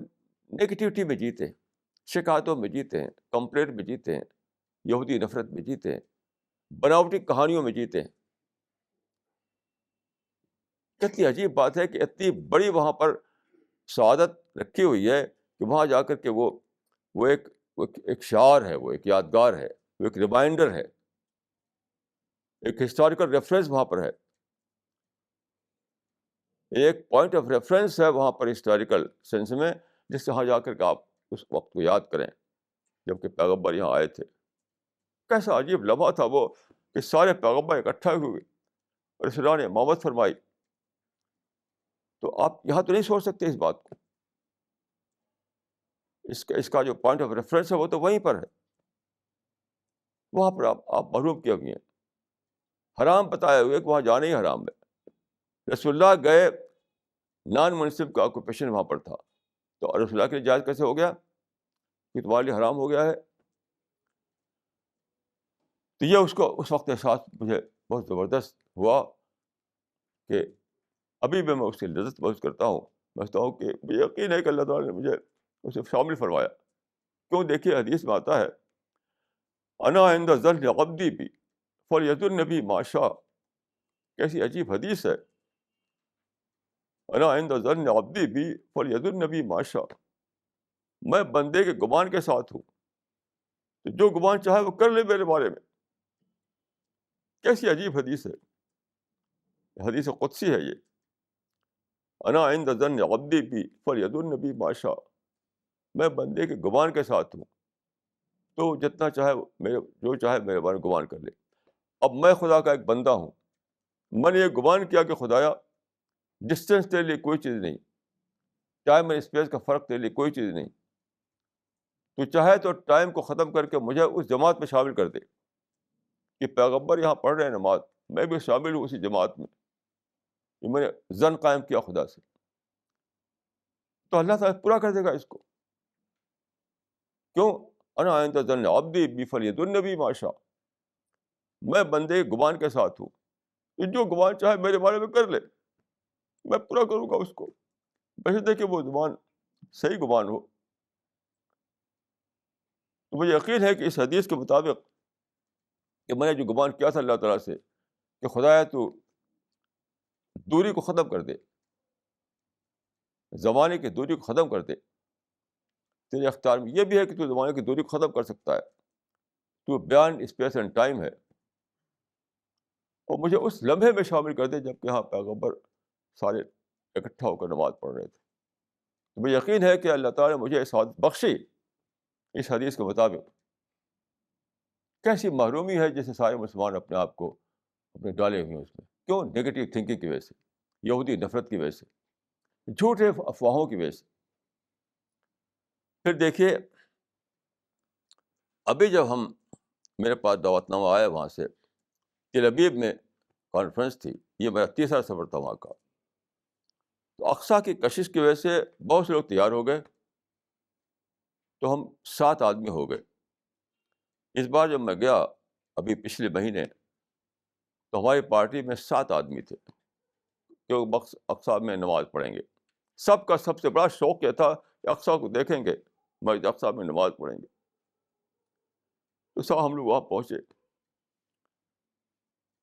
نگیٹیوٹی میں جیتے ہیں، شکایتوں میں جیتے ہیں، کمپلین میں جیتے ہیں، یہودی نفرت میں جیتے ہیں، بناوٹی کہانیوں میں جیتے ہیں. کتنی عجیب بات ہے کہ اتنی بڑی وہاں پر سعادت رکھی ہوئی ہے کہ وہاں جا کر کے وہ ایک شعار ہے، وہ ایک یادگار ہے، وہ ایک ریمائنڈر ہے، ایک ہسٹوریکل ریفرنس وہاں پر ہے، ایک پوائنٹ آف ریفرنس ہے وہاں پر ہسٹوریکل سینس میں، جس سے وہاں جا کر کے آپ اس وقت کو یاد کریں جب کہ پیغمبر یہاں آئے تھے. کیسا عجیب لمحہ تھا وہ کہ سارے پیغمبر اکٹھا ہوئے اور رسول اللہ نے امامت فرمائی. تو آپ یہاں تو نہیں سوچ سکتے اس بات کو. اس کا جو پوائنٹ آف ریفرنس ہے وہ تو وہیں پر ہے، وہاں پر آپ محروم کیے ہوئے ہیں، حرام بتائے ہوئے کہ وہاں جانا ہی حرام ہے. رسول اللہ گئے، نان منصب کا آکوپیشن وہاں پر تھا، تو رسول اللہ کے لیے جائز کیسے ہو گیا کہ تمہارے لیے حرام ہو گیا ہے؟ تو یہ اس وقت احساس مجھے بہت زبردست ہوا کہ ابھی بھی میں اس کی لذت محسوس کرتا ہوں. سمجھتا ہوں کہ مجھے یقین ہے کہ اللہ تعالیٰ نے مجھے اسے شامل فرمایا. کیوں؟ دیکھیے حدیث میں آتا ہے، انا عند ظن عبدی بھی فلیظن بی ما شاء. کیسی عجیب حدیث ہے، انا عند ظن عبدی بھی فلیظن بی ما شاء. میں بندے کے گمان کے ساتھ ہوں، تو جو گمان چاہے وہ کر لے میرے بارے میں. کیسی عجیب حدیث ہے، حدیث قدسی ہے یہ، انا عند ظن عبدی بھی فلیظن بی ما شاء. میں بندے کے گمان کے ساتھ ہوں، تو جتنا چاہے جو چاہے میرے بارے میں گمان کر لے. اب میں خدا کا ایک بندہ ہوں، میں نے یہ گمان کیا کہ خدایا ڈسٹینس تیرے لیے کوئی چیز نہیں، ٹائم اور اسپیس کا فرق تیرے لیے کوئی چیز نہیں. تو چاہے تو ٹائم کو ختم کر کے مجھے اس جماعت میں شامل کر دے کہ پیغمبر یہاں پڑھ رہے ہیں نماز، میں بھی شامل ہوں اسی جماعت میں. یہ میں نے ظن قائم کیا خدا سے، تو اللہ تعالیٰ پورا کر دے گا اس کو. کیوں؟ انا عند ظن عبدی بی فلیظن بی ما شاء. میں بندے گمان کے ساتھ ہوں، تو جو گمان چاہے میرے بارے میں کر لے، میں پورا کروں گا اس کو، بشرطے کہ وہ گمان صحیح گمان ہو. تو مجھے یقین ہے کہ اس حدیث کے مطابق کہ میں نے جو گمان کیا تھا اللہ تعالیٰ سے کہ خدایا تو دوری کو ختم کر دے، زمانے کی دوری کو ختم کر دے، تیرے اختیار میں یہ بھی ہے کہ تو زمانے کی دوری کو ختم کر سکتا ہے، تو بیان اسپیس اینڈ ٹائم ہے، اور مجھے اس لمحے میں شامل کر دے جب کہ یہاں پیغمبر سارے اکٹھا ہو کر نماز پڑھ رہے تھے۔ تو مجھے یقین ہے کہ اللہ تعالیٰ نے مجھے اس عادت بخشی اس حدیث کے مطابق۔ کیسی محرومی ہے جیسے سارے مسلمان اپنے آپ کو اپنے ڈالے ہوئے ہیں اس میں، کیوں؟ نگیٹو تھنکنگ کی وجہ سے، یہودی نفرت کی وجہ سے، جھوٹے افواہوں کی وجہ سے۔ پھر دیکھیے، ابھی جب میرے پاس دعوت نامہ آیا وہاں سے، تل ابیب میں کانفرنس تھی، یہ میرا تیسرا سفر تھا وہاں کا، تو اقصیٰ کی کشش کی وجہ سے بہت سے لوگ تیار ہو گئے، تو ہم 7 آدمی ہو گئے۔ اس بار جب میں گیا ابھی پچھلے مہینے، تو ہماری پارٹی میں 7 آدمی تھے جو اقصیٰ میں نماز پڑھیں گے۔ سب کا سب سے بڑا شوق یہ تھا کہ اقصیٰ کو دیکھیں گے، مسجد اقصیٰ میں نماز پڑھیں گے۔ تو سب ہم لوگ وہاں پہنچے،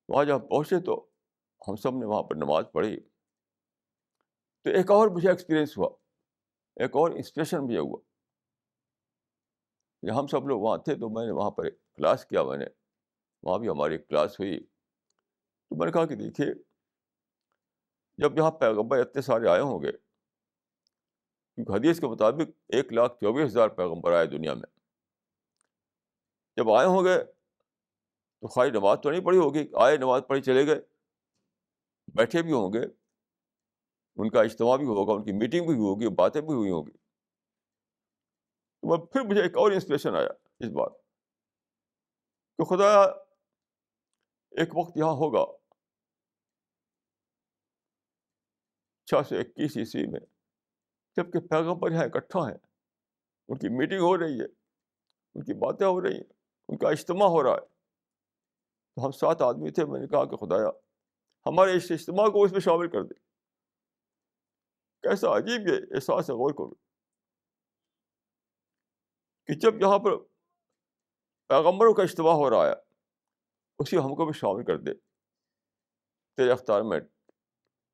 وہاں جب پہنچے تو ہم سب نے وہاں پر نماز پڑھی۔ تو ایک اور مجھے ایکسپیرئنس ہوا، ایک اور انسپریشن مجھے ہوا کہ ہم سب لوگ وہاں تھے، تو میں نے وہاں پر ایک کلاس کیا، وہاں بھی ہماری کلاس ہوئی۔ تو میں نے کہا کہ دیکھیے، جب یہاں پیغمبر اتنے سارے آئے ہوں گے، کیونکہ حدیث کے مطابق 1,24,000 پیغمبر آئے دنیا میں، جب آئے ہوں گے تو خالی نماز تو نہیں پڑھی ہوگی، آئے نماز پڑھی چلے گئے، بیٹھے بھی ہوں گے، ان کا اجتماع بھی ہوگا، ان کی میٹنگ بھی ہوگی، باتیں بھی ہوئی ہوں گی۔ تو پھر مجھے ایک اور انسپریشن آیا اس بار کہ خدا، ایک وقت یہاں ہوگا 621 عیسوی میں، جب کہ پیغمبر یہاں اکٹھا ہیں، ان کی میٹنگ ہو رہی ہے، ان کی باتیں ہو رہی ہیں، ان کا اجتماع ہو رہا ہے۔ تو ہم 7 آدمی تھے، میں نے کہا کہ خدایا ہمارے اس اجتماع کو اس میں شامل کر دے۔ کیسا عجیب یہ احساس ہے، غور کرو کہ جب یہاں پر پیغمبروں کا اجتماع ہو رہا ہے، اسی ہم کو بھی شامل کر دے۔ تیرے اختیار میں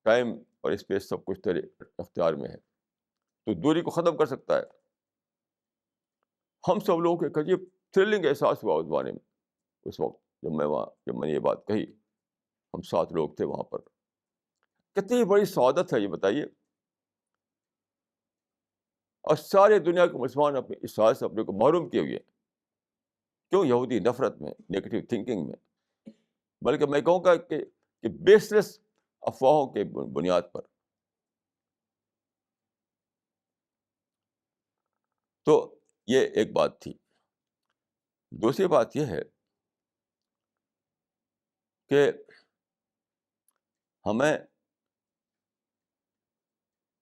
ٹائم اور اسپیس سب کچھ تیرے اختیار میں ہے، تو دوری کو ختم کر سکتا ہے۔ ہم سب لوگوں کو ایک عجیب تھرلنگ احساس ہوا اس بارے میں، اس وقت جب میں نے یہ بات کہی۔ ہم 7 لوگ تھے وہاں پر۔ کتنی بڑی سعادت ہے یہ بتائیے، اور سارے دنیا کے مسلمان اپنے اس سعادت سے اپنے کو محروم کیے ہوئے ہیں۔ کیوں؟ یہودی نفرت میں، نیگیٹو تھنکنگ میں، بلکہ میں کہوں گا کہ بیس لیس افواہوں کے بنیاد پر۔ تو یہ ایک بات تھی۔ دوسری بات یہ ہے کہ ہمیں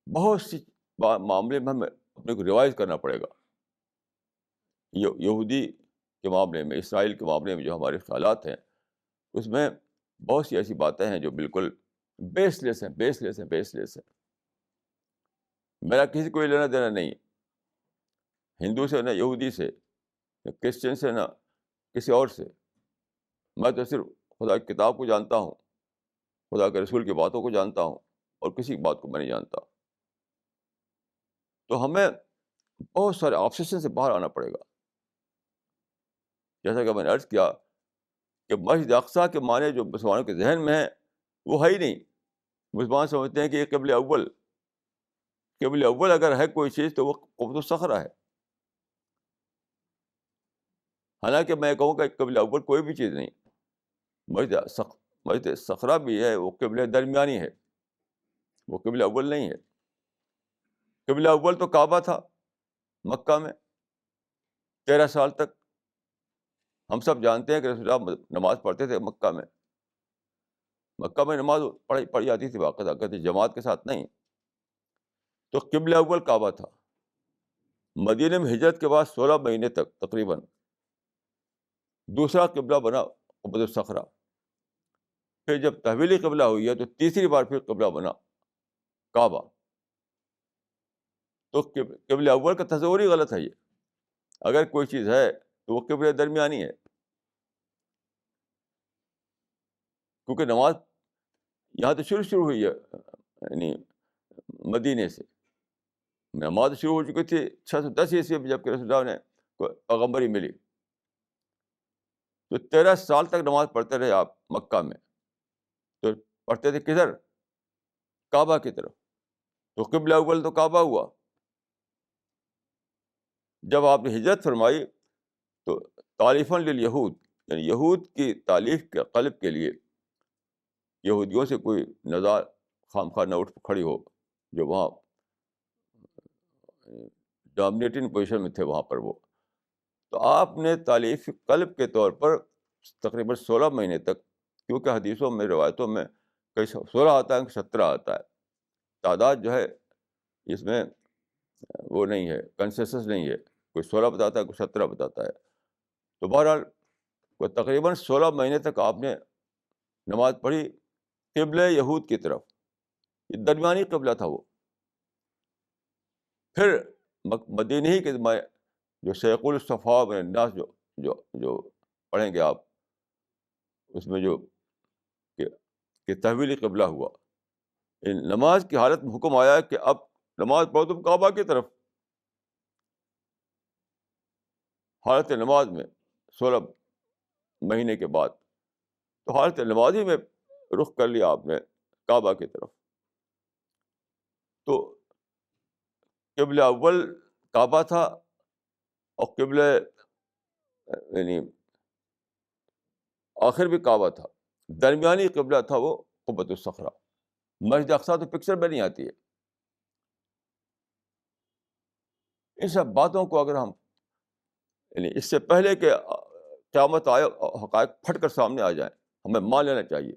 بہت سی معاملے میں ہمیں اپنے کو ریوائز کرنا پڑے گا۔ یہودی کے معاملے میں، اسرائیل کے معاملے میں جو ہمارے خیالات ہیں، اس میں بہت سی ایسی باتیں ہیں جو بالکل بیس لیس ہیں۔ میرا کسی کو لینا دینا نہیں ہے، ہندو سے، نہ یہودی سے، نہ کرسچن سے، نہ کسی اور سے۔ میں تو صرف خدا کی کتاب کو جانتا ہوں، خدا کے رسول کی باتوں کو جانتا ہوں، اور کسی بات کو میں نہیں جانتا۔ تو ہمیں بہت سارے آبسیشن سے باہر آنا پڑے گا۔ جیسا کہ میں نے عرض کیا کہ مسجد اقصیٰ کے معنی جو مسلمانوں کے ذہن میں ہے وہ ہے ہی نہیں۔ مسلمان سمجھتے ہیں کہ یہ قبلہ اول اگر ہے کوئی چیز تو وہ قبۃ الصخرہ ہے۔ حالانکہ میں کہوں کہ قبلہ اول کوئی بھی چیز نہیں، مسجد صخرہ بھی ہے، وہ قبلہ درمیانی ہے، وہ قبلہ اول نہیں ہے۔ قبلہ اول تو کعبہ تھا مکہ میں 13 سال تک۔ ہم سب جانتے ہیں کہ رسول اللہ نماز پڑھتے تھے مکہ میں نماز پڑھی جاتی تھی باقاعدہ، کہتے جماعت کے ساتھ نہیں۔ تو قبلہ اول کعبہ تھا۔ مدینہ میں ہجرت کے بعد 16 مہینے تک تقریباً دوسرا قبلہ بنا قبۃ الصخرہ۔ پھر جب تحویلی قبلہ ہوئی ہے تو تیسری بار پھر قبلہ بنا کعبہ۔ تو قبلہ اول کا تصور ہی غلط ہے۔ یہ اگر کوئی چیز ہے تو وہ قبلہ درمیانی ہے، کیونکہ نماز یہاں تو شروع ہوئی ہے، یعنی مدینے سے نماز شروع ہو چکی تھی 610 میں، جب کہ رسول اللہ نے پیغمبری ملی، تو 13 سال تک نماز پڑھتے رہے آپ مکہ میں. تو پڑھتے تھے کدھر؟ کعبہ کی طرف. تو قبلہ اول تو کعبہ ہوا. جب آپ نے ہجرت فرمائی تو تالیفاً للیہود، یعنی یہود کی تالیف کے قلب کے لیے یہودیوں سے کوئی نزاع خواہ نہ اٹھ کھڑی ہو، جو وہاں ڈومینیٹنگ پوزیشن میں تھے وہاں پر وہ. تو آپ نے تالیف قلب کے طور پر تقریباً 16 مہینے تک، کیونکہ حدیثوں میں روایتوں میں کئی 16 آتا ہے، 17 آتا ہے، تعداد جو ہے اس میں وہ نہیں ہے، کنسنسس نہیں ہے، کوئی 16 بتاتا ہے، کوئی 17 بتاتا ہے. تو بہرحال تقریباً 16 مہینے تک آپ نے نماز پڑھی قبلہ یہود کی طرف، یہ درمیانی قبلہ تھا وہ. پھر مدینہ ہی کے میں جو شیخ الصفا من الناس جو پڑھیں گے آپ، اس میں جو کہ تحویل قبلہ ہوا، نماز کی حالت میں حکم آیا کہ اب نماز پڑھو تم کعبہ کی طرف. حالت نماز میں 16 مہینے کے بعد تو حالت نماز ہی میں رخ کر لیا آپ نے کعبہ کی طرف. تو قبلہ اول کعبہ تھا، اور قبلہ یعنی آخر بھی کعبہ تھا. درمیانی قبلہ تھا وہ قبۃ الصخرہ. مسجد اقصیٰ تو پکچر میں نہیں آتی ہے. ان سب باتوں کو اگر ہم یعنی اس سے پہلے کہ قیامت آئے حقائق پھٹ کر سامنے آ جائیں، ہمیں مان لینا چاہیے،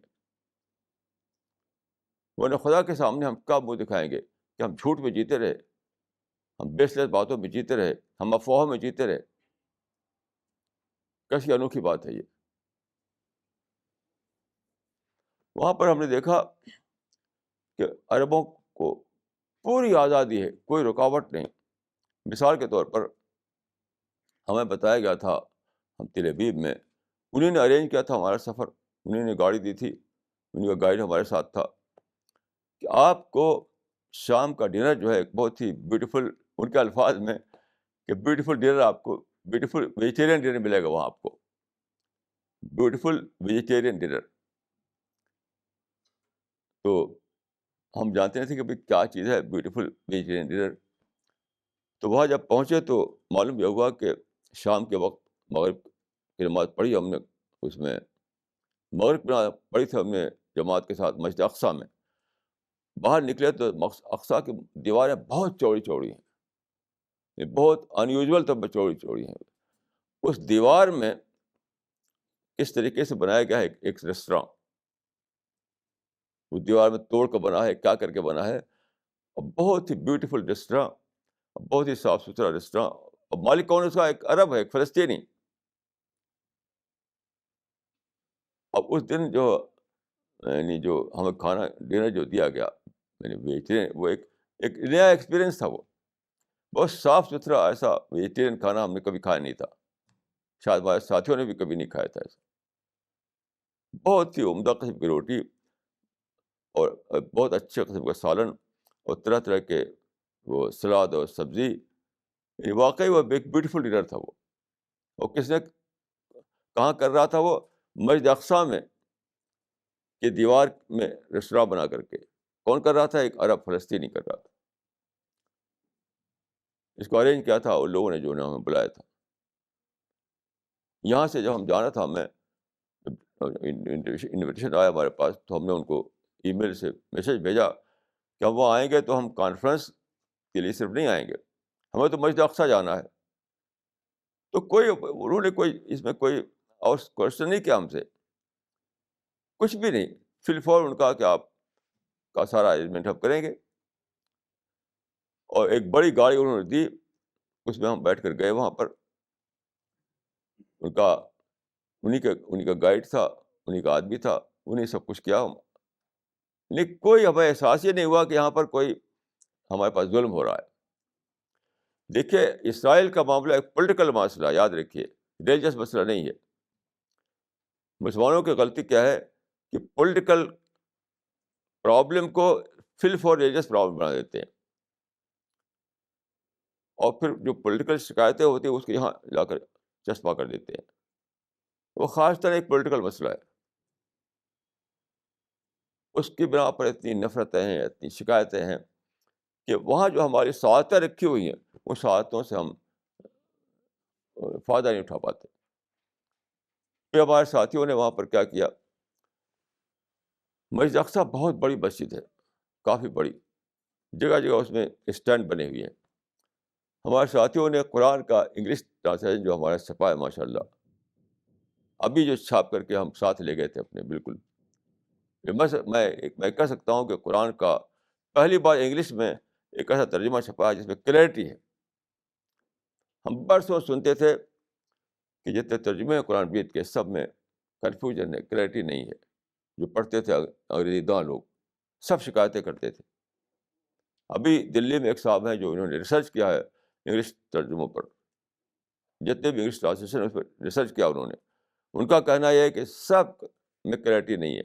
ورنہ خدا کے سامنے ہم کیا منہ دکھائیں گے کہ ہم جھوٹ میں جیتے رہے، ہم بیس لیس باتوں میں جیتے رہے، ہم افواہوں میں جیتے رہے. کیسی انوکھی بات ہے یہ. وہاں پر ہم نے دیکھا کہ عربوں کو پوری آزادی ہے، کوئی رکاوٹ نہیں. مثال کے طور پر ہمیں بتایا گیا تھا، ہم تل ابیب میں، انہیں نے ارینج کیا تھا ہمارا سفر، انہیں نے گاڑی دی تھی، انہیں کا گائیڈ ہمارے ساتھ تھا، کہ آپ کو شام کا ڈنر جو ہے بہت ہی بیوٹیفل، ان کے الفاظ میں کہ بیوٹیفل ڈنر، آپ کو بیوٹیفل ویجیٹیرین ڈنر ملے گا وہاں، آپ کو بیوٹیفل ویجیٹیرین ڈنر. تو ہم جانتے نہیں تھے کہ بھائی کیا چیز ہے بیوٹیفل ویجیٹیرین ڈنر. تو وہاں جب پہنچے تو معلوم یہ ہوا کہ شام کے وقت مغرب کی نماز پڑھی ہم نے، اس میں مغرب کی نماز پڑھی تھی ہم نے جماعت کے ساتھ مسجد اقصیٰ میں. باہر نکلے تو اقصیٰ کی دیواریں بہت چوڑی چوڑی ہیں، بہت انیوژول طب چوڑی چوڑی ہیں. اس دیوار میں اس طریقے سے بنایا گیا ہے ایک ریسٹوراں، اس دیوار میں توڑ کر بنا ہے، کیا کر کے بنا ہے، اور بہت ہی بیوٹیفل ریسٹوراں، بہت ہی صاف ستھرا ریسٹوراں. اور مالک کون ہے اس کا؟ ایک عرب ہے، ایک فلسطینی. اب اس دن جو یعنی جو ہمیں کھانا ڈنر جو دیا گیا، یعنی ویجیٹیرین، وہ ایک نیا ایکسپیرئنس تھا. وہ بہت صاف ستھرا، ایسا ویجیٹیرین کھانا ہم نے کبھی کھایا نہیں تھا، شاید ہمارے ساتھیوں نے بھی کبھی نہیں کھایا تھا ایسا. بہت ہی عمدہ قسم کی روٹی، اور بہت اچھے قسم کا سالن، اور طرح طرح کے وہ سلاد اور سبزی. یعنی واقعی وہ ایک بیوٹیفل ڈنر تھا وہ. اور کس نے کہاں کر رہا تھا وہ؟ مسجد اقصیٰ میں کہ دیوار میں ریسٹوراں بنا کر کے. کون کر رہا تھا؟ ایک عرب فلسطینی کر رہا تھا. اس کو ارینج کیا تھا ان لوگوں نے جو انہوں نے ہمیں بلایا تھا. یہاں سے جب ہم جانا تھا، ہمیں انویٹیشن آیا ہمارے پاس، تو ہم نے ان کو ای میل سے میسج بھیجا کہ ہم وہ آئیں گے تو ہم کانفرنس کے لیے صرف نہیں آئیں گے، ہمیں تو مسجد اقصیٰ جانا ہے. تو انہوں نے کوئی اس میں کوئی اور کوشچن نہیں کیا ہم سے، کچھ بھی نہیں. فل فور ان کا کہ آپ کا سارا ارینجمنٹ ہم کریں گے. اور ایک بڑی گاڑی انہوں نے دی، اس میں ہم بیٹھ کر گئے وہاں پر. انہیں کا گائیڈ تھا، انہیں کا آدمی تھا، انہیں سب کچھ کیا. لیکن کوئی ہمیں احساس ہی نہیں ہوا کہ یہاں پر کوئی ہمارے پاس ظلم ہو رہا ہے. دیکھیے، اسرائیل کا معاملہ ایک پولیٹیکل مسئلہ، یاد رکھیے. ریلیجس مسئلہ نہیں ہے. مسلمانوں کی غلطی کیا ہے کہ پولیٹیکل پرابلم کو فل فور ریلیجس پرابلم بنا دیتے ہیں, اور پھر جو پولیٹیکل شکایتیں ہوتی ہیں اس کو یہاں لا کر چسپاں کر دیتے ہیں. وہ خاص طرح ایک پولیٹیکل مسئلہ ہے, اس کی بنا پر اتنی نفرتیں ہیں, اتنی شکایتیں ہیں کہ وہاں جو ہماری سعادتیں رکھی ہوئی ہیں ان سعادتوں سے ہم فائدہ نہیں اٹھا پاتے. پھر ہمارے ساتھیوں نے وہاں پر کیا کیا, مسجد اقصیٰ بہت بڑی مسجد ہے, کافی بڑی, جگہ جگہ اس میں اسٹینڈ بنے ہوئے ہیں. ہمارے ساتھیوں نے قرآن کا انگلش ٹرانسلیشن جو ہمارا چھپا ہے ماشاء اللہ, ابھی جو چھاپ کر کے ہم ساتھ لے گئے تھے اپنے, بالکل میں کہہ سکتا ہوں کہ قرآن کا پہلی بار انگلش میں ایک ایسا ترجمہ چھپا ہے جس میں کلیئرٹی ہے. ہم برسوں سنتے تھے کہ جتنے ترجمے ہیں قرآن مجید کے سب میں کنفیوژن ہے, کلیئرٹی نہیں ہے. جو پڑھتے تھے انگریزی داں لوگ سب شکایتیں کرتے تھے. ابھی دلی میں ایک صاحب ہیں جو انہوں نے ریسرچ کیا ہے انگلش ترجموں پر, جتنے بھی انگلش ٹرانسلیشن اس پر ریسرچ کیا انہوں نے, ان کا کہنا یہ ہے کہ سب میں کلیئرٹی نہیں ہے.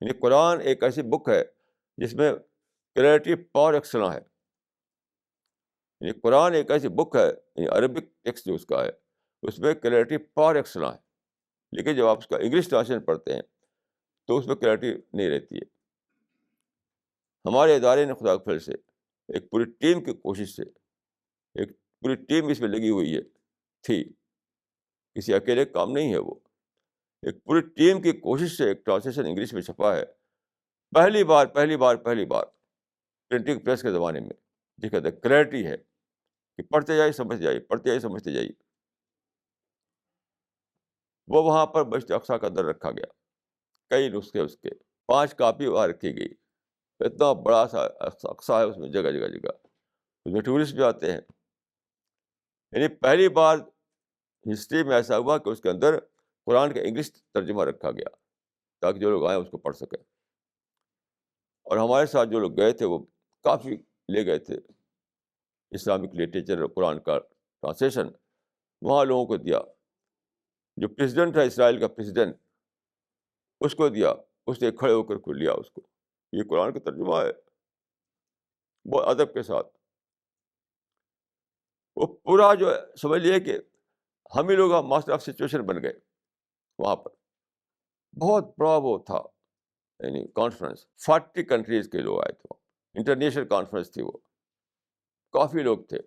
یعنی قرآن ایک ایسی بک ہے جس میں کلیئرٹی پار ایکسلنس ہے. یعنی قرآن ایک ایسی بک ہے, یعنی عربک ٹیکسٹ جو اس کا ہے اس میں کلیئرٹی پار ایکسلنس ہے. لیکن جب آپ اس کا انگلش ٹرانسلیشن پڑھتے ہیں تو اس میں کلیئرٹی نہیں رہتی ہے. ہمارے ادارے نے خدا کے فضل سے ایک پوری ٹیم کی کوشش سے, ایک پوری ٹیم اس میں لگی ہوئی ہے تھی, کسی اکیلے کام نہیں ہے, وہ ایک پوری ٹیم کی کوشش سے ایک ٹرانسلیشن انگلش میں چھپا ہے. پہلی بار پرنٹنگ پریس کے زمانے میں, جس کا کلیئرٹی ہے کہ پڑھتے جائیے سمجھتے جائیے, پڑھتے جائیے سمجھتے جائیے. وہ وہاں پر مسجد اقصیٰ کا اندر رکھا گیا, کئی نسخے اس کے, 5 کاپی وہاں رکھی گئی. اتنا بڑا سا اقصیٰ ہے اس میں, جگہ جگہ جگہ اس میں ٹورسٹ بھی آتے ہیں. یعنی پہلی بار ہسٹری میں ایسا ہوا کہ اس کے اندر قرآن کا انگلش ترجمہ رکھا گیا تاکہ جو لوگ آئیں اس کو پڑھ سکیں. اور ہمارے ساتھ جو لوگ گئے تھے وہ کافی لے گئے تھے اسلامک لٹریچر اور قرآن کا ٹرانسلیشن, وہاں لوگوں کو دیا. جو پریزیڈنٹ ہے اسرائیل کا پریزیڈنٹ, اس کو دیا, اس نے کھڑے ہو کر کھول لیا اس کو, یہ قرآن کا ترجمہ ہے, بہت ادب کے ساتھ. وہ پورا جو سمجھ لیے کہ ہم ہی لوگ ماسٹر آف سچویشن بن گئے وہاں پر. بہت بڑا وہ تھا, یعنی کانفرنس, 40 کنٹریز کے لوگ آئے تھے, انٹرنیشنل کانفرنس تھی وہ, کافی لوگ تھے.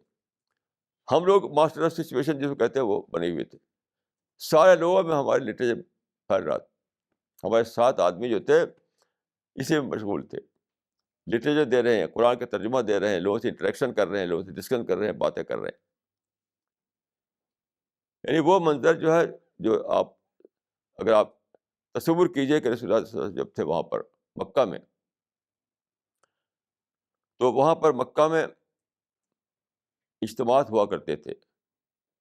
ہم لوگ ماسٹر آف سچویشن جس کو کہتے ہیں وہ بنے ہوئے تھے. سارے لوگوں میں ہمارے لٹریچر پھیل رہا تھا. ہمارے 7 آدمی جو تھے اسی میں مشغول تھے, لٹریچر دے رہے ہیں, قرآن کا ترجمہ دے رہے ہیں, لوگوں سے انٹریکشن کر رہے ہیں, لوگوں سے ڈسکشن کر رہے ہیں, باتیں کر رہے ہیں. یعنی وہ منظر جو ہے, جو اگر آپ تصور کیجئے کہ رسول اللہ صلی اللہ علیہ وسلم جب تھے وہاں پر مکہ میں, تو وہاں پر مکہ میں اجتماعات ہوا کرتے تھے,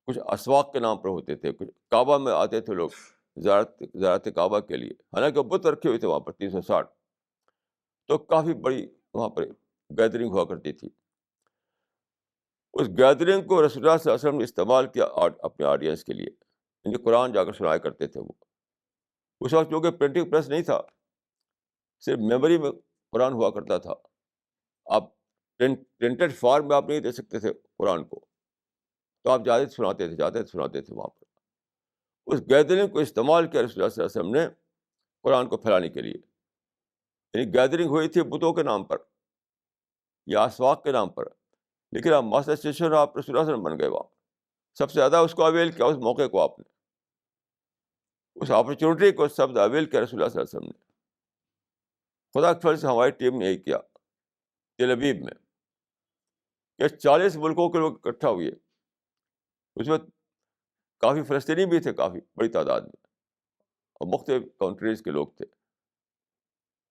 کچھ اسواق کے نام پر ہوتے تھے, کچھ کعبہ میں آتے تھے لوگ زیارت کعبہ کے لیے, حالانکہ بت رکھے ہوئے تھے وہاں پر 360. تو کافی بڑی وہاں پر گیدرنگ ہوا کرتی تھی. اس گیدرنگ کو رسول اللہ صلی اللہ علیہ وسلم نے استعمال کیا اپنے آڈینس کے لیے, یعنی قرآن جا کر سنایا کرتے تھے وہ. اس وقت چونکہ پرنٹنگ پریس نہیں تھا, صرف میموری میں قرآن ہوا کرتا تھا. آپ پرنٹڈ فارم میں آپ نہیں دے سکتے تھے قرآن کو, تو آپ جاتے سناتے تھے وہاں پر. اس گیدرنگ کو استعمال کیا رسول اللہ صلی اللہ علیہ وسلم نے قرآن کو پھیلانے کے لیے. یعنی گیدرنگ ہوئی تھی بتوں کے نام پر یا اسواق کے نام پر, لیکن آپ ماسٹر اسٹیشن آپ رسول اللہ صلی اللہ علیہ وسلم بن گئے وہاں. سب سے زیادہ اس کو اویل کیا, اس موقع کو آپ نے, اس اپرچونیٹی کو سب سے اویل کیا رسول اللہ صلی اللہ علیہ وسلم نے. خدا کے فضل سے ہماری ٹیم نے یہی کیا تل ابیب میں, کہ 40 ملکوں کے لوگ اکٹھا ہوئے. اس میں کافی فلسطینی بھی تھے, کافی بڑی تعداد میں, اور مختلف کنٹریز کے لوگ تھے.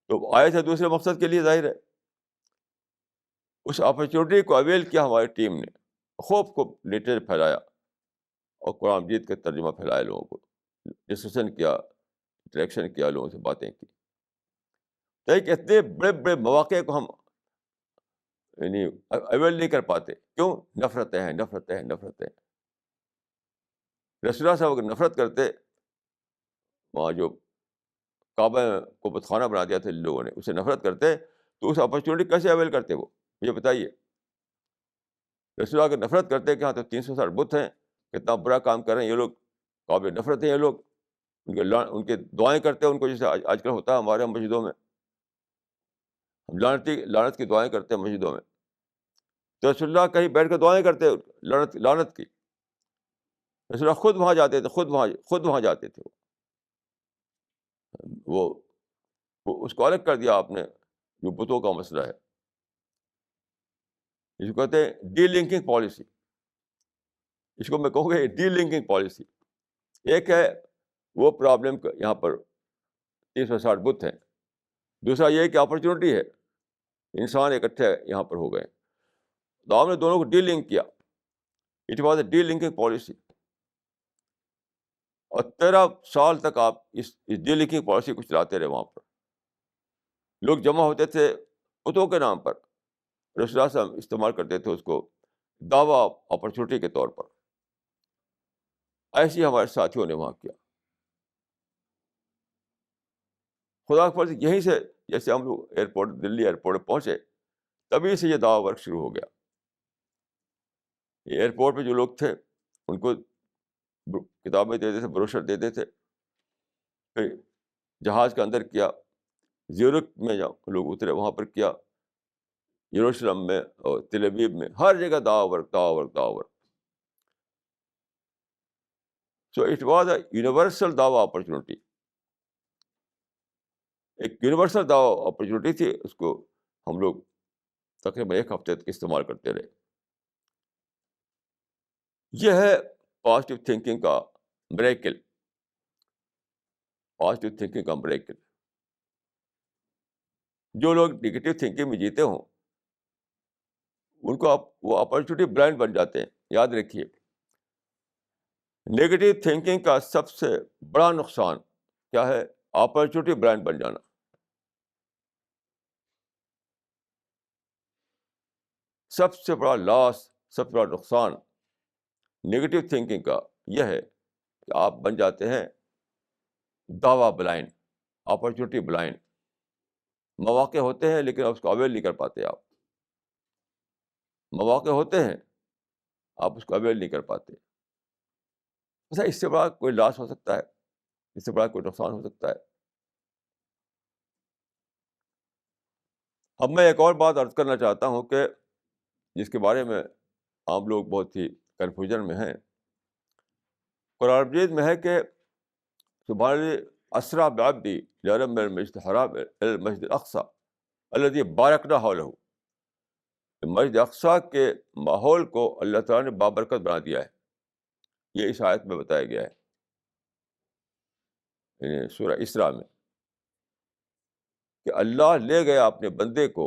تو آئے تھے دوسرے مقصد کے لیے, ظاہر ہے. اس اپرچونیٹی کو اویل کیا ہماری ٹیم نے, خوب لٹریچر پھیلایا اور قرآن مجید کا ترجمہ پھیلایا, لوگوں کو ڈسکشن کیا, انٹریکشن کیا, لوگوں سے باتیں کی. تو ایک اتنے بڑے بڑے مواقع کو ہم یعنی اویل نہیں کر پاتے. کیوں؟ نفرتیں ہیں. رسول اللہ صاحب اگر نفرت کرتے، وہاں جو کعبہ کو بت خانہ بنا دیا تھا لوگوں نے، اسے نفرت کرتے تو اس اپرچونیٹی کیسے اویل کرتے وہ؟ مجھے بتائیے. رسول اللہ اگر نفرت کرتے کہ ہاں تو 360 بت ہیں، کتنا برا کام کر رہے ہیں یہ لوگ، قابل نفرت ہیں یہ لوگ، ان کے دعائیں کرتے ہیں ان کو، جیسے آج کل ہوتا ہے ہمارے مسجدوں میں، ہم لعنت کی دعائیں کرتے ہیں مسجدوں میں. تو رسول اللہ کہیں بیٹھ کے دعائیں کرتے لعنت کی. رسول اللہ خود وہاں جاتے تھے، خود وہاں جاتے تھے. وہ اس کو الگ کر دیا آپ نے جو بتوں کا مسئلہ ہے، اس کو کہتے ہیں ڈی لنکنگ پالیسی. اس کو میں کہوں گا ڈی لنکنگ پالیسی. ایک ہے وہ پرابلم یہاں پر 360 بت ہیں، دوسرا یہ کہ اپرچونیٹی ہے، انسان اکٹھے یہاں پر ہو گئے. تو آپ نے دونوں کو ڈی لنک کیا. It was a D linking policy. اور 13 سال تک آپ اس ڈی لنکنگ پالیسی کو چلاتے رہے. وہاں پر لوگ جمع ہوتے تھے بتوں کے نام پر، رسول اللہ صاحب استعمال کرتے تھے اس کو دعویٰ اپرچونیٹی کے طور پر. ایسے ہی ہمارے ساتھیوں نے وہاں کیا. خدا کے فضل سے یہیں سے جیسے ہم لوگ دلی ایئرپورٹ پہنچے تبھی سے یہ دعویٰ ورک شروع ہو گیا. ایئرپورٹ پہ جو لوگ تھے ان کو کتابیں دیتے تھے، بروشر دیتے تھے. پھر جہاز کے اندر کیا، زیورک میں جب لوگ اترے وہاں پر کیا، یروشلم میں اور تل ابیب میں، ہر جگہ دعویٰ work. So it was a universal دعویٰ اپرچونیٹی. ایک یونیورسل دعویٰ اپرچونیٹی تھی. اس کو ہم لوگ تقریباً 1 ہفتے تک استعمال کرتے رہے. یہ ہے پازیٹیو تھنکنگ کا مریکل. پازیٹیو تھنکنگ کا مریکل. جو لوگ نگیٹو تھنکنگ میں جیتے ہوں ان کو وہ اپرچونیٹی بلائنڈ بن جاتے ہیں. یاد رکھیے نگیٹو تھنکنگ کا سب سے بڑا نقصان کیا ہے؟ اپرچونیٹی بلائنڈ بن جانا. سب سے بڑا لاس، سب سے بڑا نقصان نگیٹو تھنکنگ کا یہ ہے کہ آپ بن جاتے ہیں دعویٰ بلائنڈ، اپرچونیٹی بلائنڈ. مواقع ہوتے ہیں لیکن اس کو اویل نہیں کر پاتے. آپ مواقع ہوتے ہیں، آپ اس کو اویل نہیں کر پاتے. اچھا، اس سے بڑا کوئی لاس ہو سکتا ہے؟ اس سے بڑا کوئی نقصان ہو سکتا ہے؟ اب میں ایک اور بات عرض کرنا چاہتا ہوں کہ جس کے بارے میں آپ لوگ بہت ہی کنفیوژن میں ہیں. قرآن مجید میں ہے کہ سبحان اسرا بعبدی لیلا من المسجد الحرام الی المسجد الاقصی الذی بارکنا حولہ. مسجد اقصیٰ کے ماحول کو اللہ تعالیٰ نے بابرکت بنا دیا ہے. یہ اس آیت میں بتایا گیا ہے، یعنی سورہ اسراء میں، کہ اللہ لے گیا اپنے بندے کو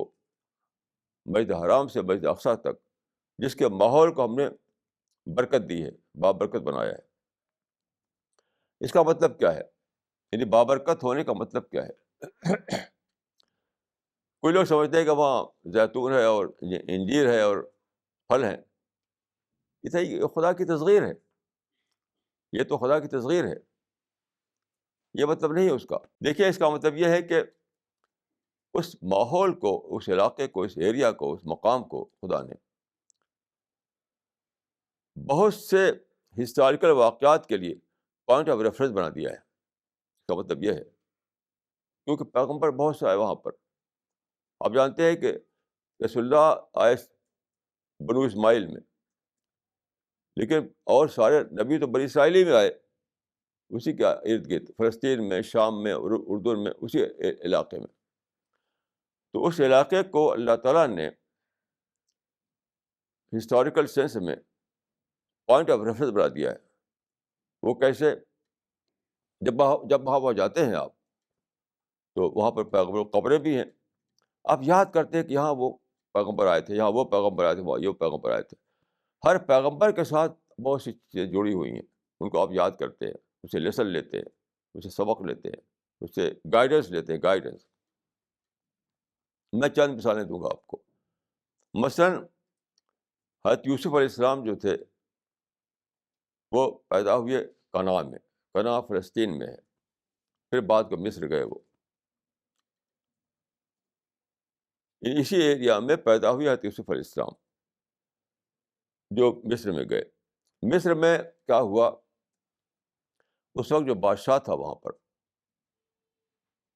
مسجد حرام سے مسجد اقصیٰ تک، جس کے ماحول کو ہم نے برکت دی ہے، بابرکت بنایا ہے. اس کا مطلب کیا ہے؟ یعنی بابرکت ہونے کا مطلب کیا ہے؟ کوئی لوگ سمجھتے ہیں کہ وہاں زیتون ہے اور انجیر ہے اور پھل ہیں. یہ خدا کی تصغیر ہے، یہ تو خدا کی تصغیر ہے. یہ مطلب نہیں ہے اس کا. دیکھیے اس کا مطلب یہ ہے کہ اس ماحول کو، اس علاقے کو، اس ایریا کو، اس مقام کو خدا نے بہت سے ہسٹوریکل واقعات کے لیے پوائنٹ آف ریفرنس بنا دیا ہے. اس کا مطلب یہ ہے کیونکہ پیغمبر بہت سے آئے وہاں پر. آپ جانتے ہیں کہ رسول اللہ آئے بنو اسماعیل میں، لیکن اور سارے نبی تو بنی اسرائیل میں آئے، اسی کے ارد گرد، فلسطین میں، شام میں، اردن میں، اسی علاقے میں. تو اس علاقے کو اللہ تعالیٰ نے ہسٹوریکل سینس میں پوائنٹ آف ریفرنس بنا دیا ہے. وہ کیسے؟ جب وہاں جاتے ہیں آپ تو وہاں پر پیغمبر قبریں بھی ہیں. آپ یاد کرتے ہیں کہ یہاں وہ پیغمبر آئے تھے، یہاں وہ پیغمبر آئے تھے، وہاں یہ پیغمبر آئے تھے. ہر پیغمبر کے ساتھ بہت سی چیزیں جڑی ہوئی ہیں، ان کو آپ یاد کرتے ہیں، اسے لیسن لیتے ہیں، اسے سبق لیتے ہیں، اسے گائیڈنس لیتے ہیں. گائیڈنس میں چند مثالیں دوں گا آپ کو. مثلاً حضرت یوسف علیہ السلام جو تھے وہ پیدا ہوئے کنا میں. کنا فلسطین میں ہے. پھر بعد کو مصر گئے وہ. اسی ایریا میں پیدا ہوئے حضرت یوسف علیہ السلام جو مصر میں گئے. مصر میں کیا ہوا، اس وقت جو بادشاہ تھا وہاں پر،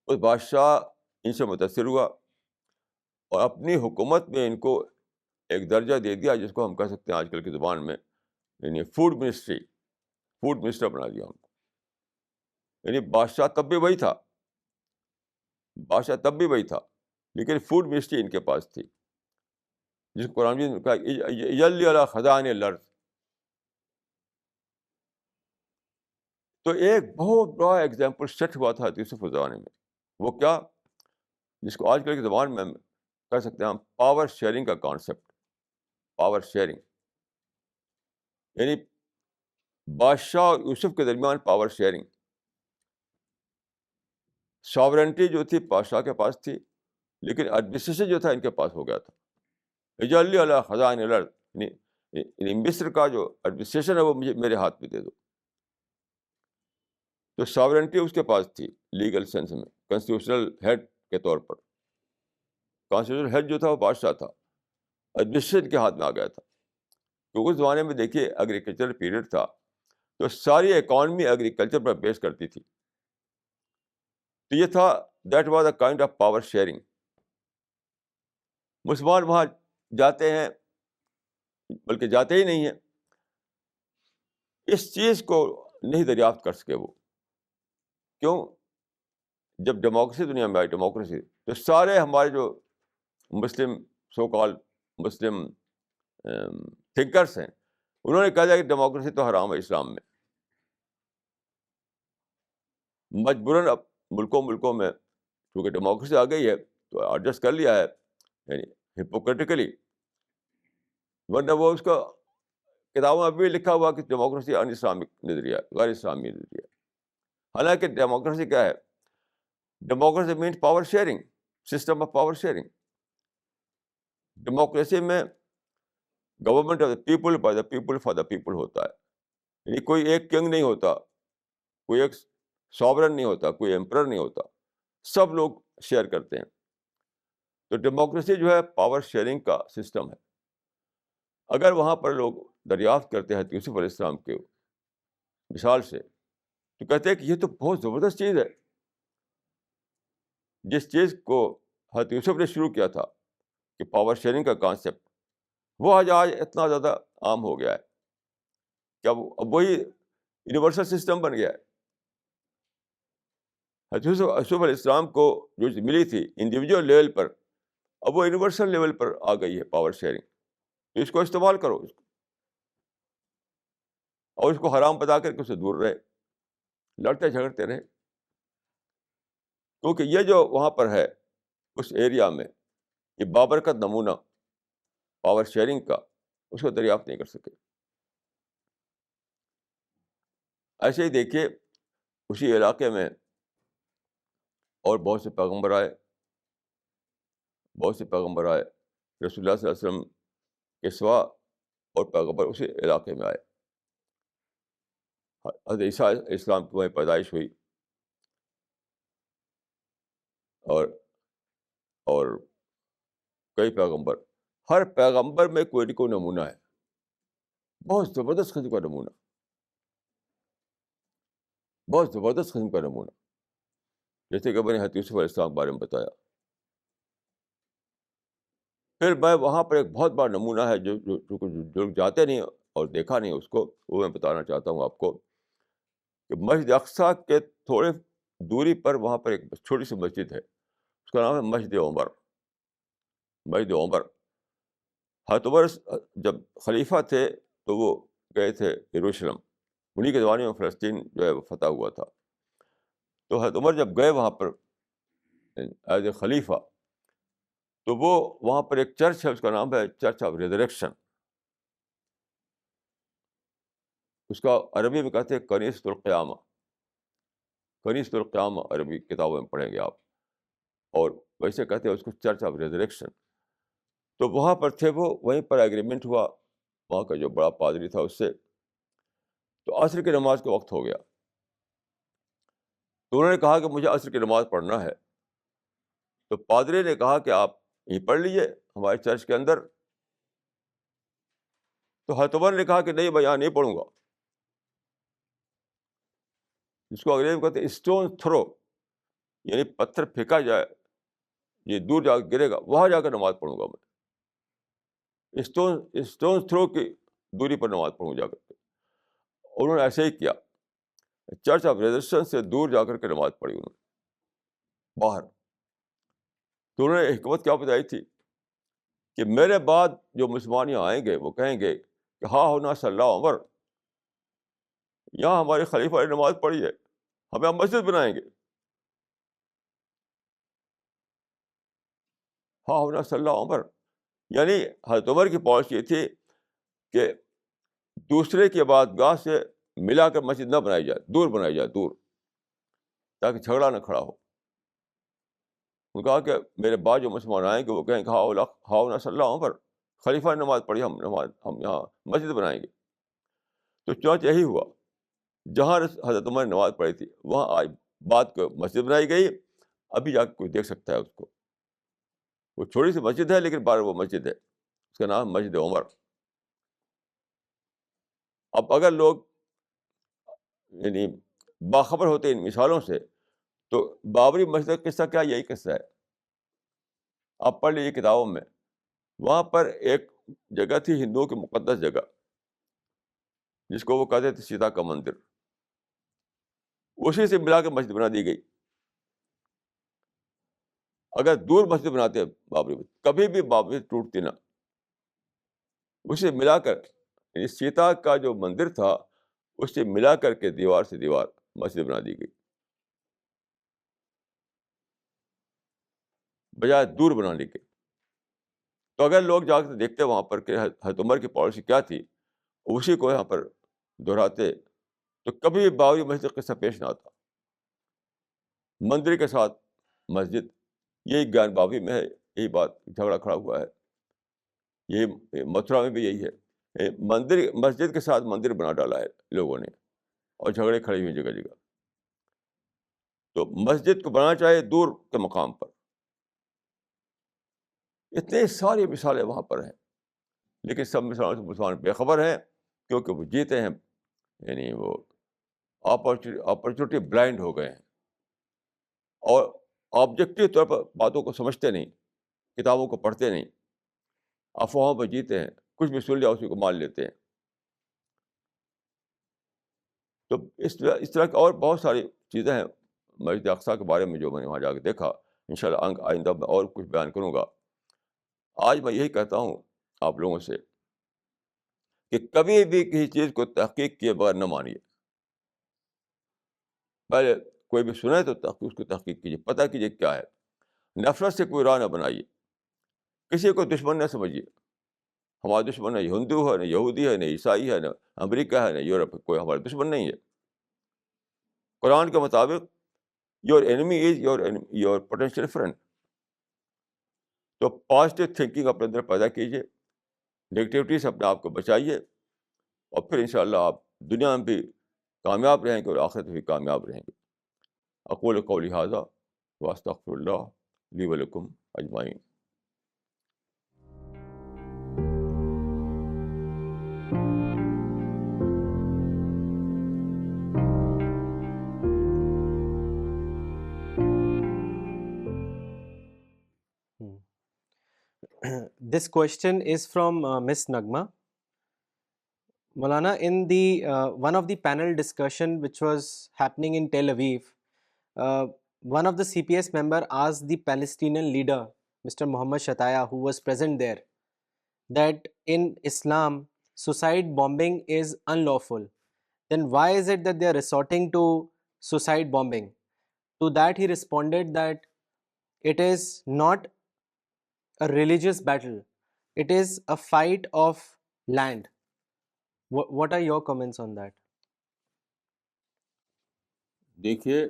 اس بادشاہ ان سے متاثر ہوا اور اپنی حکومت میں ان کو ایک درجہ دے دیا جس کو ہم کہہ سکتے ہیں آج کل کی زبان میں یعنی فوڈ منسٹری، فوڈ منسٹر بنا دیا ہم کو. یعنی بادشاہ تب بھی وہی تھا، بادشاہ تب بھی وہی تھا، لیکن فوڈ منسٹری ان کے پاس تھی جس کو قرآن میں کہا یلی علی خزائن الارض. تو ایک بہت بڑا ایگزامپل سیٹ ہوا تھا یوسف کے زمانے میں. وہ کیا، جس کو آج کل کی زبان میں ہم کہہ سکتے ہیں ہم پاور شیئرنگ کا کانسیپٹ. پاور شیئرنگ یعنی بادشاہ اور یوسف کے درمیان پاور شیئرنگ. ساورنٹی جو تھی بادشاہ کے پاس تھی، لیکن ایڈمنسٹریشن جو تھا ان کے پاس ہو گیا تھا. اجلی علی خزائن الارض یعنی مصر کا جو ایڈمنسٹریشن ہے وہ مجھے میرے ہاتھ میں دے دو. تو ساورنٹی اس کے پاس تھی لیگل سینس میں، کانسٹیٹیوشنل ہیڈ کے طور پر. کانسٹیٹیوشنل ہیڈ جو تھا وہ بادشاہ تھا، ایڈمنسٹریشن کے ہاتھ میں آ گیا تھا. تو اس زمانے میں دیکھیے ایگریکلچر پیریڈ تھا، تو ساری اکانومی ایگریکلچر پر بیس کرتی تھی. تو یہ تھا، that was a kind of power sharing. مسلمان وہاں جاتے ہیں، بلکہ جاتے ہی نہیں ہیں، اس چیز کو نہیں دریافت کر سکے وہ. کیوں؟ جب ڈیموکریسی دنیا میں آئی، ڈیموکریسی، تو سارے ہمارے جو مسلم سو کال مسلم تھنکرس ہیں، انہوں نے کہا کہ ڈیموکریسی تو حرام ہے اسلام میں. مجبوراً اب ملکوں میں کیونکہ ڈیموکریسی آ گئی ہے تو ایڈجسٹ کر لیا ہے، یعنی ہپوکریٹیکلی. ورنہ وہ اس کا کتابوں میں ابھی لکھا ہوا کہ ڈیموکریسی ان اسلامک نظریہ، غیر اسلامی نظریہ. حالانکہ ڈیموکریسی کیا ہے؟ Democracy means power sharing, system of power sharing. Democracy میں government of the people, by the people, for the people ہوتا ہے. یعنی کوئی ایک کنگ نہیں ہوتا، کوئی ایک ساورن نہیں ہوتا، کوئی ایمپرر نہیں ہوتا، سب لوگ شیئر کرتے ہیں. تو ڈیموکریسی جو ہے پاور شیئرنگ کا سسٹم ہے. اگر وہاں پر لوگ دریافت کرتے ہیں یوسف علیہ السلام کے مثال سے، تو کہتے ہیں کہ یہ تو بہت زبردست چیز ہے. جس چیز کو حضرت یوسف نے شروع کیا تھا کہ پاور شیئرنگ کا کانسیپٹ، وہ آج اتنا زیادہ عام ہو گیا ہے کہ اب وہی یونیورسل سسٹم بن گیا ہے. حضرت یوسف علیہ السلام کو جو ملی تھی انڈیویجول لیول پر، اب وہ یونیورسل لیول پر آ گئی ہے پاور شیئرنگ. تو اس کو استعمال کرو، اس کو اور اس کو حرام بتا کر کے اسے دور رہے، لڑتے جھگڑتے رہے. کیونکہ یہ جو وہاں پر ہے اس ایریا میں، یہ بابرکت نمونہ پاور شیئرنگ کا، اس کو دریافت نہیں کر سکے. ایسے ہی دیکھیے اسی علاقے میں اور بہت سے پیغمبر آئے، رسول اللہ صلی اللہ علیہ وسلم کے سوا اور پیغمبر اسی علاقے میں آئے. حضرت عیسیٰ علیہ السلام کی وہیں پیدائش ہوئی، اور کئی پیغمبر، ہر پیغمبر میں کوئی نہ کوئی نمونہ ہے، بہت زبردست قسم کا نمونہ، بہت زبردست قسم کا نمونہ. جیسے کہ میں نے حضرت یوسف علیہ السلام کے بارے میں بتایا. پھر میں وہاں پر ایک بہت بڑا نمونہ ہے جو لوگ جاتے نہیں اور دیکھا نہیں اس کو، وہ میں بتانا چاہتا ہوں آپ کو کہ مسجد اقصیٰ کے تھوڑے دوری پر وہاں پر ایک چھوٹی سی مسجد ہے، اس کا نام ہے مسجد عمر. مسجد عمر، حضرت عمر جب خلیفہ تھے تو وہ گئے تھے یروشلم، انہیں کے زمانے میں فلسطین جو ہے وہ فتح ہوا تھا. تو حضرت عمر جب گئے وہاں پر ایز اے خلیفہ، تو وہ وہاں پر ایک چرچ ہے، اس کا نام ہے چرچ آف ریزریکشن. اس کا عربی میں کہتے ہیں کنیسۃ القیامہ. کنیسۃ القیامہ عربی کتابوں میں پڑھیں گے آپ، اور ویسے کہتے ہیں اس کو چرچ آف ریزریکشن. تو وہاں پر تھے وہ، وہیں پر ایگریمنٹ ہوا وہاں کا جو بڑا پادری تھا اس سے. تو عصر کی نماز کا وقت ہو گیا، تو انہوں نے کہا کہ مجھے عصر کی نماز پڑھنا ہے. تو پادری نے کہا کہ آپ یہ پڑھ لیجیے ہمارے چرچ کے اندر. تو حضرت عمر نے کہا کہ نہیں میں یہاں نہیں پڑھوں گا. جس کو انگریزی میں کہتے ہیں اسٹون تھرو، یعنی پتھر پھینکا جائے یہ دور جا کے گرے گا وہاں جا کر نماز پڑھوں گا میں. اسٹون تھرو کی دوری پر نماز پڑھوں جا کر کے. انہوں نے ایسے ہی کیا، چرچ آف ریزسٹنس سے دور جا کر کے نماز پڑھی انہوں نے باہر. تو انہوں نے حکمت کیا بتائی تھی کہ میرے بعد جو مسلمان یہاں آئیں گے وہ کہیں گے کہ ہاں ہونا صلی اللہ عمر، یہاں ہمارے خلیفہ نے نماز پڑھی ہے، ہمیں ہم مسجد بنائیں گے. ہاں ہونا صلی اللہ عمر، یعنی حضرت عمر کی پالیسی یہ تھی کہ دوسرے کی عبادتگاہ سے ملا کر مسجد نہ بنائی جائے، دور بنائی جائے، دور، تاکہ جھگڑا نہ کھڑا ہو. انہوں نے کہا کہ میرے بعد جو مسلمان آئیں گے وہ کہیں گے ہاں ہونا صلی اللہ عمر، خلیفہ نے نماز پڑھی، ہم یہاں مسجد بنائیں گے. تو چنانچہ یہی ہوا، جہاں حضرت عمر نے نماز پڑھی تھی وہاں آج بات کو مسجد بنائی گئی. ابھی جا کے کوئی دیکھ سکتا ہے اس کو. وہ چھوٹی سی مسجد ہے لیکن بار وہ مسجد ہے، اس کا نام مسجد عمر. اب اگر لوگ یعنی باخبر ہوتے ان مثالوں سے تو بابری مسجد کا قصہ کیا یہی قصہ ہے. آپ پڑھ لیجیے کتابوں میں. وہاں پر ایک جگہ تھی ہندوؤں کی مقدس جگہ جس کو وہ کہتے تھے سیتا کا مندر، اسی سے ملا کے مسجد بنا دی گئی. اگر دور مسجد بناتے بابری مسجد کبھی بھی بابری ٹوٹتی نہ. اسے ملا کر یعنی سیتا کا جو مندر تھا اس سے ملا کر کے دیوار سے دیوار مسجد بنا دی گئی، بجائے دور بنانے کے. تو اگر لوگ جا کے دیکھتے وہاں پر کہ حضرت عمر کی پالیسی کیا تھی، اسی کو یہاں پر دہراتے، تو کبھی بھی بابری مسجد قصہ پیش نہ آتا. مندر کے ساتھ مسجد، یہی گیان بابی میں ہے، یہی بات جھگڑا کھڑا ہوا ہے. یہی متھرا میں بھی یہی ہے، مندر مسجد کے ساتھ مندر بنا ڈالا ہے لوگوں نے، اور جھگڑے کھڑے ہوئے جگہ جگہ. تو مسجد کو بنانا چاہیے دور کے مقام پر. اتنے ساری مثالیں وہاں پر ہیں، لیکن سب مثالوں سے مسلمان بے خبر ہیں کیونکہ وہ جیتے ہیں، یعنی وہ اپرچونیٹی بلائنڈ ہو گئے ہیں، اور آبجیکٹو طور پر باتوں کو سمجھتے نہیں، کتابوں کو پڑھتے نہیں، افواہوں پہ جیتے ہیں، کچھ بھی سن لیا اسی کو مان لیتے ہیں. تو اس طرح کی اور بہت ساری چیزیں ہیں مسجد اقصیٰ کے بارے میں جو میں نے وہاں جا کے دیکھا. انشاءاللہ آئندہ میں اور کچھ بیان کروں گا. آج میں یہی کہتا ہوں آپ لوگوں سے کہ کبھی بھی کسی چیز کو تحقیق کیے بغیر نہ مانیے. پہلے کوئی بھی سنے تو اس کو تحقیق کیجیے، پتہ کیجیے کیا ہے. نفرت سے کوئی راہ نہ بنائیے، کسی کو دشمن نہ سمجھیے. ہمارا دشمن نہ ہندو ہے، نہ یہودی ہے، نہ عیسائی ہے، نہ امریکہ ہے، نہ یورپ ہے، کوئی ہمارا دشمن نہیں ہے. قرآن کے مطابق your enemy is your potential friend. تو پازیٹیو تھنکنگ اپنے اندر پیدا کیجیے، نگیٹیوٹی سے اپنے آپ کو بچائیے، اور پھر انشاءاللہ آپ دنیا میں بھی کامیاب رہیں گے اور آخرت میں بھی کامیاب رہیں گے. اقول قولی ھذا واستغفر اللہ لی ولکم اجمعین. This question is from Miss Nagma. Maulana, in the one of the panel discussion which was happening in Tel Aviv, one of the CPS member asked the Palestinian leader, Mr. Muhammad Shataya, who was present there, that in Islam, suicide bombing is unlawful. Then why is it that they are resorting to suicide bombing? To that he responded that it is not a religious battle, it is a fight of land. What are your comments on that? دیکھیے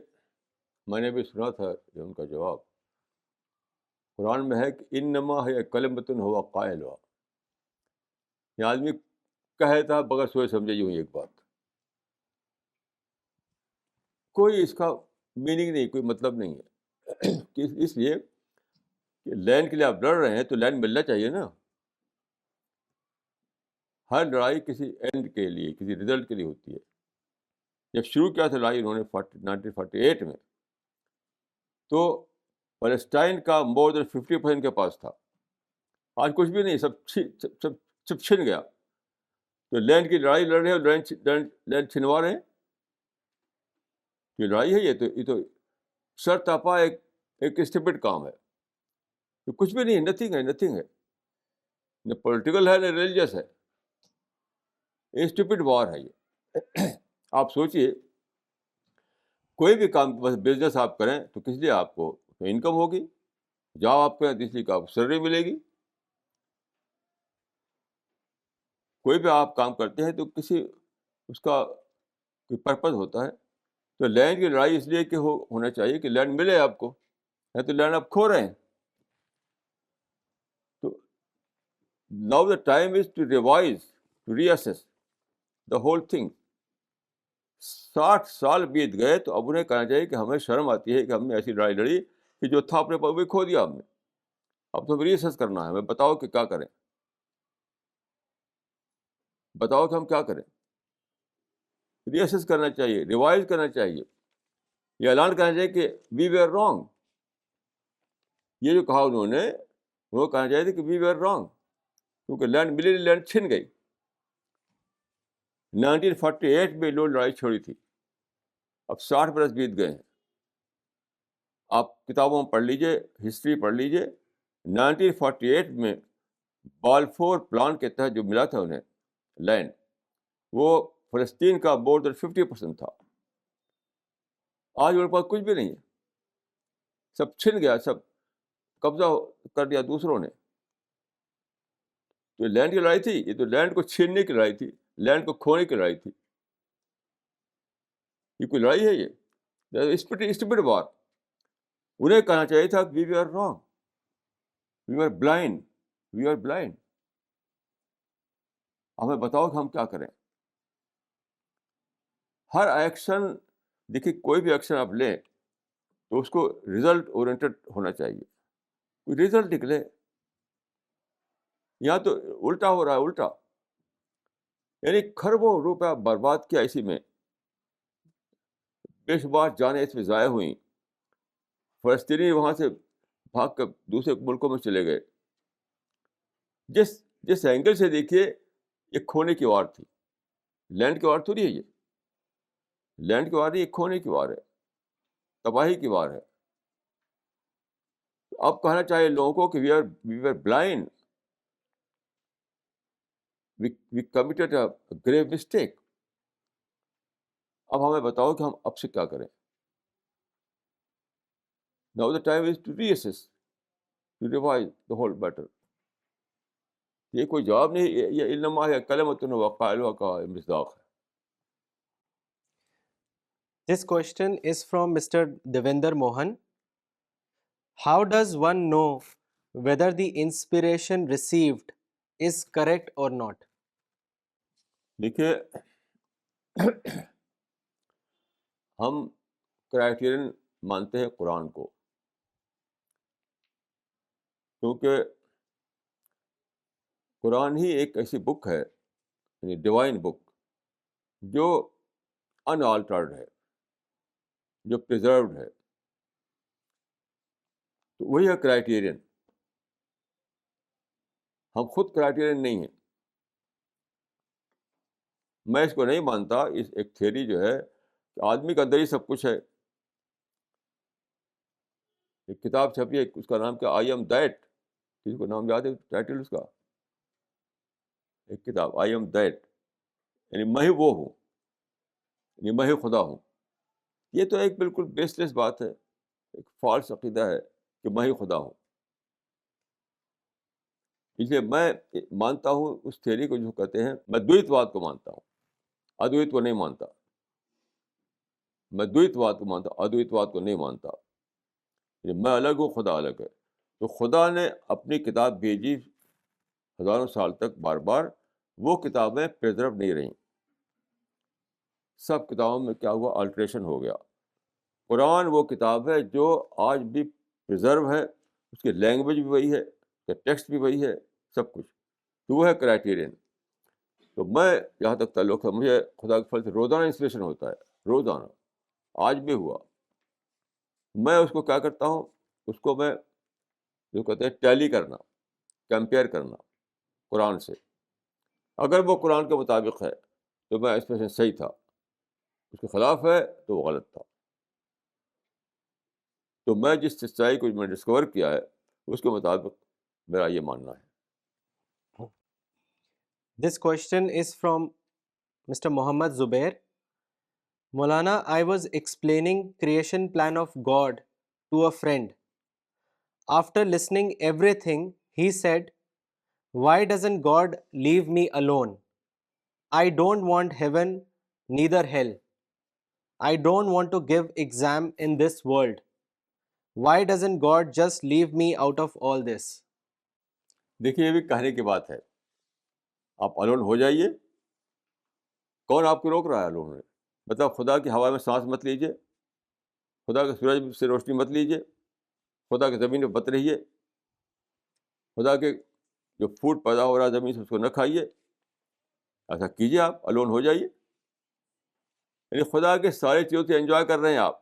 میں نے بھی سنا تھا یہ ان کا جواب. قرآن میں ہے کہ انما ہے کلمۃ ہوا قائلها. یہ آدمی کہتا ہے بغیر سوچ سمجھے یوں ایک بات. کوئی اس کا میننگ نہیں, کوئی مطلب نہیں ہے. اس لیے کہ لینڈ کے لیے آپ لڑ رہے ہیں تو لینڈ ملنا چاہیے نا. ہر لڑائی کسی اینڈ کے لیے, کسی رزلٹ کے لیے ہوتی ہے. جب شروع کیا تھا لڑائی انہوں نے 1948 میں, تو فلسطین کا مور دین 50% کے پاس تھا. آج کچھ بھی نہیں, سب چھن گیا. تو لینڈ کی لڑائی لڑ رہے ہیں اور لینڈ چھنوا رہے ہیں. یہ لڑائی ہے, یہ تو سر تاپا ایک اسٹوپڈ کام ہے. یہ کچھ بھی نہیں, نتھنگ ہے. نہ پولیٹیکل ہے نہ ریلیجس ہے. یہ اسٹوپڈ وار ہے یہ. آپ سوچئے, کوئی بھی کام, بس بزنس آپ کریں تو کس لیے آپ کو انکم ہوگی, جاب آپ کریں تو اس لیے کہ آپ کو سیلری ملے گی. کوئی بھی آپ کام کرتے ہیں تو کسی اس کا کوئی پرپز ہوتا ہے. تو لینڈ کی لڑائی اس لیے کہ ہونا چاہیے کہ لینڈ ملے آپ کو, ہے تو لینڈ آپ کھو رہے ہیں. تو now the time is to revise, to reassess the whole thing. 60 سال بیت گئے تو اب انہیں کہنا چاہیے کہ ہمیں شرم آتی ہے کہ ہم نے ایسی لڑائی لڑی کہ جو تھا اپنے پاس وہی کھو دیا ہم نے. اب تو ہمیں ری اسیس کرنا ہے, ہمیں بتاؤ کہ کیا کریں, بتاؤ کہ ہم کیا کریں. ری اسیس کرنا چاہیے, ریوائز کرنا چاہیے, یہ اعلان کرنا چاہیے کہ وی ویئر رانگ. یہ جو کہا انہوں نے, وہ کہنا چاہیے تھا کہ وی ویئر رانگ, کیونکہ لینڈ ملی, لینڈ چھن گئی. 1948 میں لوگ لڑائی چھوڑی تھی, اب 60 برس بیت گئے ہیں. آپ کتابوں میں پڑھ لیجئے, ہسٹری پڑھ لیجئے. 1948 میں بالفور پلان کے تحت جو ملا تھا انہیں لینڈ, وہ فلسطین کا مور دین 50% تھا. آج ان کے پاس کچھ بھی نہیں ہے, سب چھن گیا, سب قبضہ کر دیا دوسروں نے. تو لینڈ کی لڑائی تھی, یہ تو لینڈ کو چھیننے کی لڑائی تھی, لینڈ کو کھونے کی لڑائی تھی. یہ کوئی لڑائی ہے؟ یہ اسٹوپڈ وار. انہیں کہنا چاہیے تھا we are wrong, we are blind, we are blind. ہمیں بتاؤ کہ ہم کیا کریں. ہر ایکشن, دیکھیے کوئی بھی ایکشن آپ لیں تو اس کو ریزلٹ اورینٹڈ ہونا چاہیے, کوئی ریزلٹ نکلے. یہاں تو الٹا ہو رہا ہے, الٹا. یعنی کھربوں روپیہ برباد کیا اسی میں, بے شمار جانیں اس میں ضائع ہوئیں. فلسطینی وہاں سے بھاگ کر دوسرے ملکوں میں چلے گئے. جس اینگل سے دیکھیے یہ کھونے کی وار تھی, لینڈ کی وار تھوڑی ہے. یہ لینڈ کی وار نہیں, یہ کھونے کی وار ہے, تباہی کی وار ہے. اب کہنا چاہیے لوگوں کو کہ we are blind, we committed a grave mistake. اب ہمیں بتاؤ کہ ہم اب سے کیا کریں. Now the time is to reassess, to revise the whole matter. یہ کوئی جواب نہیں, یہ انما ہے کلمۃ وقائلها کمصداق ہے. This question is from Mr. Devender Mohan. How does one know whether the inspiration received is correct or not? دیکھیے ہم کرائٹیرین مانتے ہیں قرآن کو, کیونکہ قرآن ہی ایک ایسی بک ہے, یعنی ڈیوائن بک, جو ان آلٹرڈ ہے, جو پریزروڈ ہے. تو وہی ہے کرائٹیرین. ہم خود کرائٹیرین نہیں ہیں. میں اس کو نہیں مانتا. اس ایک تھیوری جو ہے کہ آدمی کے اندر ہی سب کچھ ہے. ایک کتاب چھپی ہے, اس کا نام کیا, آئی ایم دیٹ. کسی کو نام یاد ہے ٹائٹل اس کا؟ ایک کتاب آئی ایم دیٹ, یعنی میں ہی وہ ہوں, یعنی میں ہی خدا ہوں. یہ تو ایک بالکل بیس لیس بات ہے, ایک فالس عقیدہ ہے کہ میں ہی خدا ہوں. اس لیے میں مانتا ہوں اس تھیوری کو جو کہتے ہیں, میں دویتواد کو مانتا ہوں, ادویت کو نہیں مانتا. میں دویتواد کو مانتا ہوں, ادویتواد کو نہیں مانتا. میں الگ ہوں, خدا الگ ہے. تو خدا نے اپنی کتاب بھیجی ہزاروں سال تک, بار بار وہ کتابیں پریزرو نہیں رہیں. سب کتابوں میں کیا ہوا, آلٹریشن ہو گیا. قرآن وہ کتاب ہے جو آج بھی پرزرو ہے، اس کی لینگویج بھی وہی ہے، اس کا ٹیکسٹ بھی وہی ہے، سب کچھ، تو وہ ہے کرائٹیرین. تو میں جہاں تک تعلق ہے، مجھے خدا کے فضل سے روزانہ انسپریشن ہوتا ہے، روزانہ، آج بھی ہوا. میں اس کو کیا کرتا ہوں، اس کو میں جو کہتے ہیں ٹیلی کرنا، کمپیئر کرنا قرآن سے. اگر وہ قرآن کے مطابق ہے تو میں ایکسپریشن صحیح تھا، اس کے خلاف ہے تو وہ غلط تھا. تو میں جس سچائی کو میں ڈسکور کیا ہے اس کے مطابق میرا یہ ماننا ہے. This question is from Mr. Muhammad Zubair. Maulana, I was explaining creation plan of God to a friend. After listening everything, he said, "Why doesn't God leave me alone? I don't want heaven, neither hell. I don't want to give exam in this world. Why doesn't God just leave me out of all this?" دیکھیے، یہ بھی کہنے کی بات ہے. آپ alone ہو جائیے، کون آپ کو روک رہا ہے الون میں؟ مطلب خدا کی ہوا میں سانس مت لیجیے، خدا کے سورج سے روشنی مت لیجیے، خدا کی زمین میں مت رہیے، خدا کے جو فوڈ پیدا ہو رہا ہے زمین سے اس کو نہ کھائیے. ایسا کیجیے، آپ الون ہو جائیے. یعنی خدا کے ساری چیزوں سے انجوائے کر رہے ہیں آپ،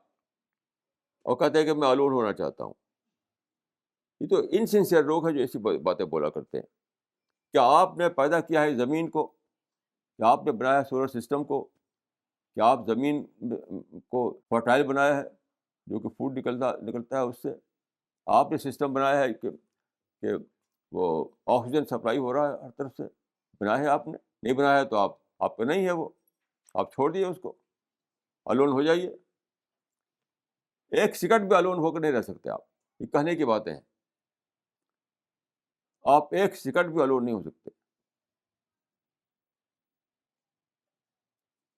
اور کہتے ہیں کہ میں الون ہونا چاہتا ہوں. یہ تو انسنسیئر لوگ ہیں جو ایسی باتیں بولا کرتے ہیں. کیا آپ نے پیدا کیا ہے زمین کو؟ کیا آپ نے بنایا ہے سولر سسٹم کو؟ کیا آپ زمین کو فرٹائل بنایا ہے جو کہ فوڈ نکلتا ہے اس سے؟ آپ نے سسٹم بنایا ہے کہ وہ آکسیجن سپلائی ہو رہا ہے ہر طرف سے؟ بنایا ہے آپ نے؟ نہیں بنایا ہے تو آپ کا نہیں ہے وہ، آپ چھوڑ دیے اس کو، الون ہو جائیے. ایک سیکنڈ بھی الون ہو کر نہیں رہ سکتے آپ. یہ کہنے کی باتیں ہیں، آپ ایک سیکنڈ بھی الون نہیں ہو سکتے.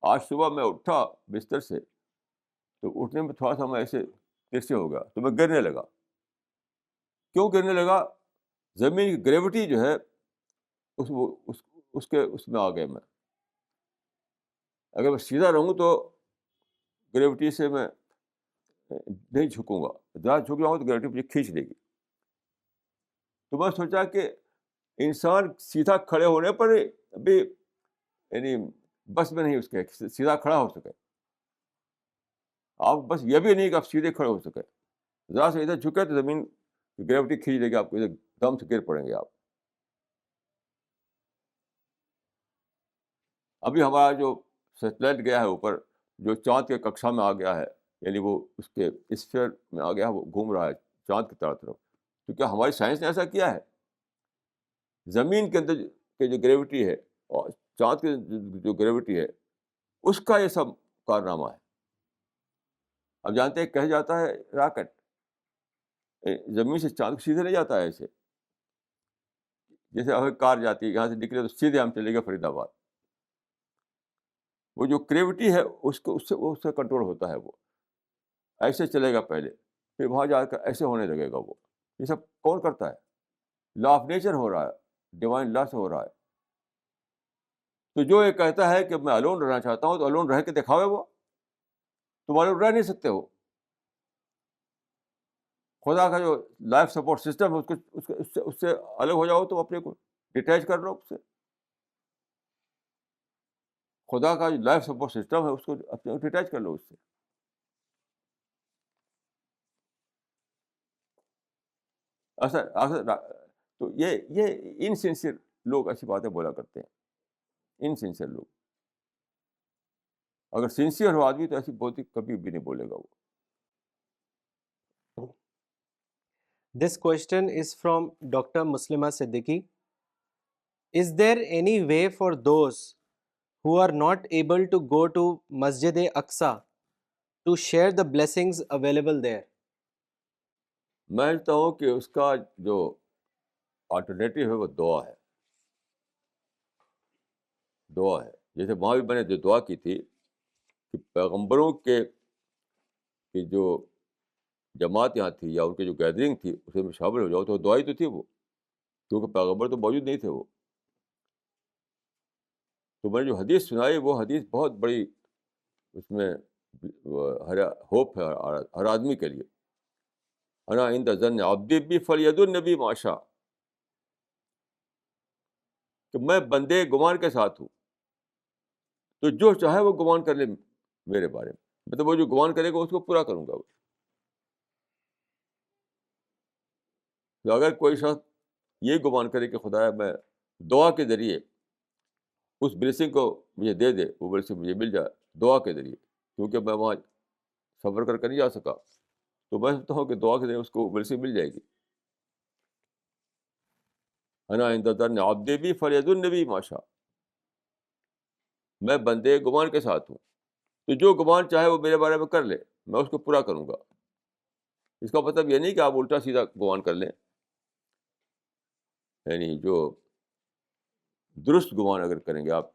آج صبح میں اٹھا بستر سے تو اٹھنے میں تھوڑا سا میں ایسے ترسے ہو گیا تو میں گرنے لگا. کیوں گرنے لگا؟ زمین کی گریوٹی جو ہے اس میں آ گیا میں. اگر میں سیدھا رہوں تو گریوٹی سے میں نہیں جھکوں گا، زیادہ جھک جاؤں تو گریوٹی مجھے کھینچ لے گی. تو میں سوچا کہ انسان سیدھا کھڑے ہونے پر بھی یعنی بس میں نہیں اس کے سیدھا کھڑا ہو سکے. آپ بس یہ بھی نہیں کہ آپ سیدھے کھڑے ہو سکے، ذرا سے ادھر جھکے تو زمین گریوٹی کھینچ لے گی آپ کو، ادھر دم سے گر پڑیں گے آپ. ابھی ہمارا جو سیٹلائٹ گیا ہے اوپر، جو چاند کے ککشا میں آ گیا ہے، یعنی وہ اس کے اسفیئر میں آ گیا ہے، وہ گھوم رہا ہے چاند کی طرف. تو کیا ہماری سائنس نے ایسا کیا ہے؟ زمین کے اندر کے جو گریوٹی ہے اور چاند کی جو گریوٹی ہے اس کا یہ سب کارنامہ ہے. اب جانتے ہیں کہہ جاتا ہے راکٹ زمین سے چاند سیدھے نہیں جاتا ہے ایسے. جیسے اگر کار جاتی ہے یہاں سے نکلے تو سیدھے ہم چلے گئے فرید آباد. وہ جو گریوٹی ہے اس سے کنٹرول ہوتا ہے. وہ ایسے چلے گا پہلے، پھر وہاں جا کر ایسے ہونے لگے گا. وہ یہ سب کون کرتا ہے؟ لا آف نیچر ہو رہا ہے، ڈیوائن لا سے ہو رہا ہے. تو جو یہ کہتا ہے کہ میں الون رہنا چاہتا ہوں تو الون رہ کے دکھاوے. وہ تم الون رہ نہیں سکتے ہو. خدا کا جو لائف سپورٹ سسٹم ہے اس سے الگ ہو جاؤ، تو اپنے کو ڈیٹیچ کر لو اس سے. خدا کا جو لائف سپورٹ سسٹم ہے اس کو اپنے ڈیٹیچ کر لو اس سے. ایسا تو یہ انسنسیئر لوگ ایسی باتیں بولا کرتے ہیں. انسنسیئر لوگ. اگر سنسیئر ہو آدمی تو ایسی باتیں کبھی بھی نہیں بولے گا وہ. This question is from Dr. Muslima Siddiqui. Is there any way for those who are not able to go to Masjid-e-Aqsa to share the blessings available there? میں سمجھتا ہوں کہ اس کا جو آلٹرنیٹیو ہے وہ دعا ہے. دعا ہے. جیسے وہاں بھی میں نے جو دعا کی تھی کہ پیغمبروں کے جو جماعت یہاں تھی یا ان کی جو گیدرنگ تھی اسے میں شامل ہو جاؤ، تو دعا ہی تو تھی وہ، کیونکہ پیغمبر تو موجود نہیں تھے وہ. تو میں نے جو حدیث سنائی وہ حدیث بہت بڑی اس میں ہر ہوپ ہے ہر آدمی کے لیے. انا عند ظن عبدی بی فلیحمدنی ما شاء، کہ میں بندے گمان کے ساتھ ہوں، تو جو چاہے وہ گمان کر لے میرے بارے میں. مطلب وہ جو گمان کرے گا اس کو پورا کروں گا. تو اگر کوئی شخص یہ گمان کرے کہ خدایا میں دعا کے ذریعے اس بلیسنگ کو مجھے دے دے، وہ بلیسنگ مجھے مل جائے دعا کے ذریعے، کیونکہ میں وہاں سفر کر کے نہیں جا سکا، تو میں سمجھتا ہوں کہ دعا کے ذریعے اس کو بلیسنگ مل جائے گی. انا عند ظن عبدی بی فلیحمدنی ما شاء، میں بندے گمان کے ساتھ ہوں، تو جو گمان چاہے وہ میرے بارے میں کر لے، میں اس کو پورا کروں گا. اس کا مطلب یہ نہیں کہ آپ الٹا سیدھا گمان کر لیں، یعنی جو درست گمان اگر کریں گے آپ،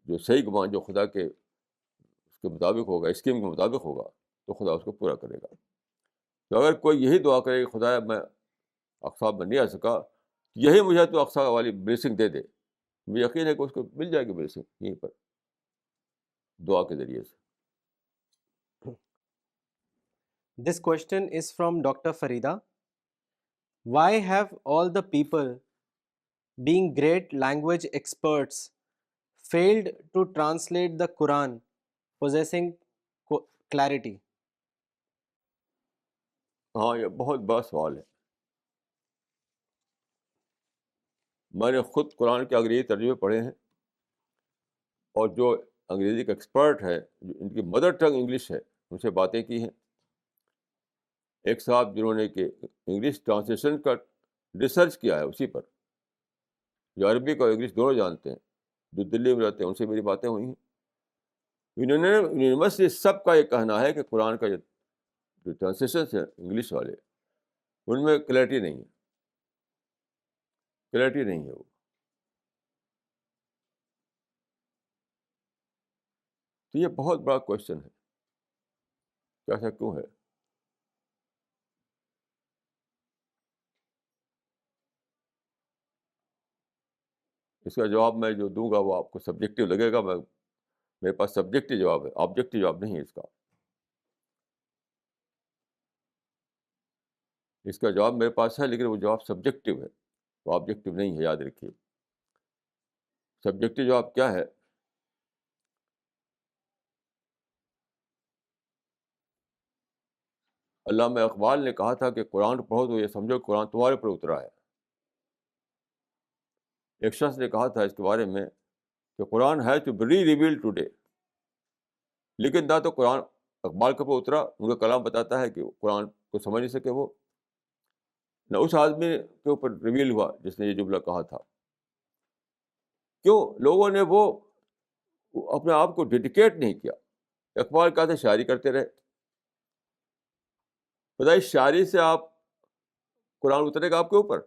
جو صحیح گمان جو خدا کے اس کے مطابق ہوگا، اسکیم کے مطابق ہوگا، تو خدا اس کو پورا کرے گا. تو اگر کوئی یہی دعا کرے کہ خدایا میں اقصا میں نہیں آ سکا، یہی مجھے تو اقصا والی بلیسنگ دے دے، مجھے یقین ہے کہ اس کو مل جائے گی بلیسنگ یہیں پر دعا کے ذریعے سے. This question is from Dr. Farida. Why have all the people, being great language experts, failed to translate the Quran, possessing clarity? ہاں، یہ بہت بڑا سوال ہے. میں نے خود قرآن کے انگریزی ترجمے پڑھے ہیں، اور جو انگریزی کا ایکسپرٹ ہے، جو ان کی مدر ٹنگ انگلش ہے، ان سے باتیں کی ہیں. ایک صاحب جنہوں نے کہ انگلش ٹرانسلیشن کا ریسرچ کیا ہے اسی پر، جو عربک اور انگلش دونوں جانتے ہیں، جو دلی میں رہتے ہیں، ان سے میری باتیں ہوئی ہیں. انہوں نے یونیورسٹی سب کا یہ کہنا ہے کہ قرآن کا جو ٹرانسلیشن ہے انگلش والے، ان میں کلیئرٹی نہیں ہے، کلیئرٹی نہیں ہے وہ. تو یہ بہت بڑا کوشچن ہے کہ ایسا کیوں ہے. اس کا جواب میں جو دوں گا وہ آپ کو سبجیکٹو لگے گا. میرے پاس سبجیکٹو جواب ہے، آبجیکٹو جواب نہیں ہے اس کا. اس کا جواب میرے پاس ہے، لیکن وہ جواب سبجیکٹو ہے، وہ آبجیکٹو نہیں ہے، یاد رکھیے. سبجیکٹو جواب کیا ہے؟ علامہ اقبال نے کہا تھا کہ قرآن پڑھو تو یہ سمجھو قرآن تمہارے پر اترا ہے. ایک شخص نے کہا تھا اس کے بارے میں کہ قرآن ہے ٹو بی ریویل ٹوڈے، لیکن نہ تو قرآن اقبال کے اوپر اترا، ان کا کلام بتاتا ہے کہ قرآن کو سمجھ نہیں سکے وہ، نہ اس آدمی کے اوپر ریویل ہوا جس نے یہ جملہ کہا تھا. کیوں؟ لوگوں نے وہ اپنے آپ کو ڈیڈیکیٹ نہیں کیا. اقبال کہتے شاعری کرتے رہے. بتائیے شاعری سے آپ قرآن اترے گا آپ کے اوپر؟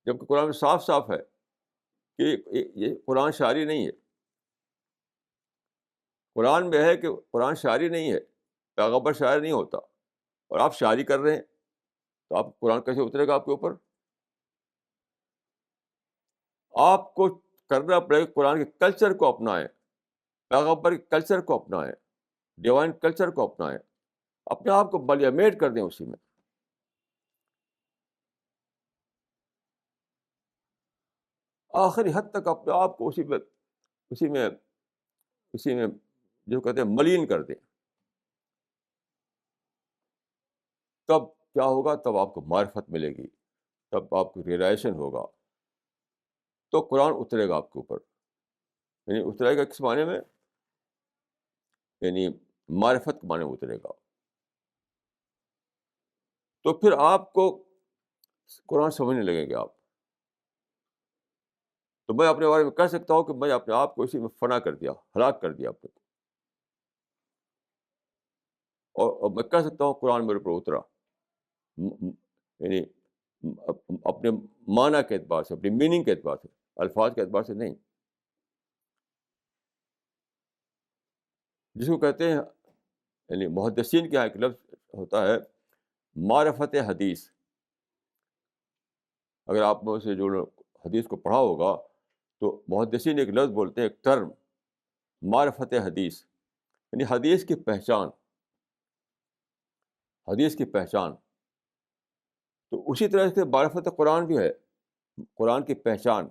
جبکہ قرآن میں صاف صاف ہے کہ یہ قرآن شاعری نہیں ہے. قرآن میں ہے کہ قرآن شاعری نہیں ہے، پیغمبر شاعر نہیں ہوتا، اور آپ شاعری کر رہے ہیں، تو آپ قرآن کیسے اترے گا آپ کے اوپر؟ آپ کو کرنا پڑے گا قرآن کے کلچر کو اپنائیں، پیغمبر کے کلچر کو اپنائیں، ڈیوائن کلچر کو اپنائیں، اپنے آپ کو ملیمیٹ کر دیں اسی میں. آخری حد تک اپنے آپ کو اسی میں جو کہتے ہیں ملین کر دیں. تب کیا ہوگا؟ تب آپ کو معرفت ملے گی، تب آپ کو ریئلائزیشن ہوگا، تو قرآن اترے گا آپ کے اوپر. یعنی اترے گا کس معنی میں؟ یعنی معرفت کے معنی میں اترے گا. تو پھر آپ کو قرآن سمجھنے لگیں گے آپ. تو میں اپنے بارے میں کہہ سکتا ہوں کہ میں اپنے آپ کو اسی میں فنا کر دیا، ہلاک کر دیا اپنے کو. اور میں کہہ سکتا ہوں قرآن میرے اوپر اترا، یعنی اپنے معنی کے اعتبار سے، اپنی میننگ کے اعتبار سے، الفاظ کے اعتبار سے نہیں. جس کو کہتے ہیں، یعنی محدثین کے یہاں ایک لفظ ہوتا ہے معرفت حدیث. اگر آپ میں سے جو حدیث کو پڑھا ہوگا تو محدثین ایک لفظ بولتے ہیں، ایک ٹرم، معرفت حدیث. یعنی حدیث کی پہچان، حدیث کی پہچان. تو اسی طرح سے معرفت قرآن بھی ہے، قرآن کی پہچان.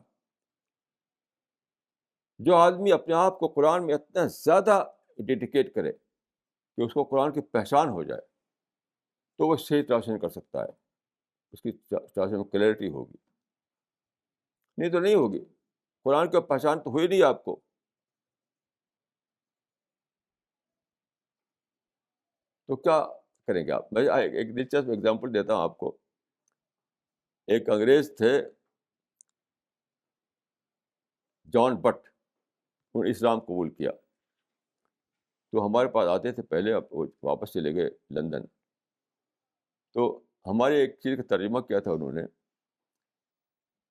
جو آدمی اپنے آپ کو قرآن میں اتنا زیادہ ڈیڈیکیٹ کرے کہ اس کو قرآن کی پہچان ہو جائے تو وہ صحیح ٹرانسلیشن کر سکتا ہے، اس کی ٹرانسلیشن میں کلیئرٹی ہوگی. نہیں تو نہیں ہوگی. قرآن کی پہچان تو ہوئی نہیں آپ کو. تو کیا کریں گے آپ؟ میں ایک دلچسپ اگزامپل دیتا ہوں آپ کو. ایک انگریز تھے جان بٹ، انہوں نے اسلام قبول کیا. تو ہمارے پاس آتے تھے پہلے، اب وہ واپس چلے گئے لندن. تو ہمارے ایک چیز کا ترجمہ کیا تھا انہوں نے.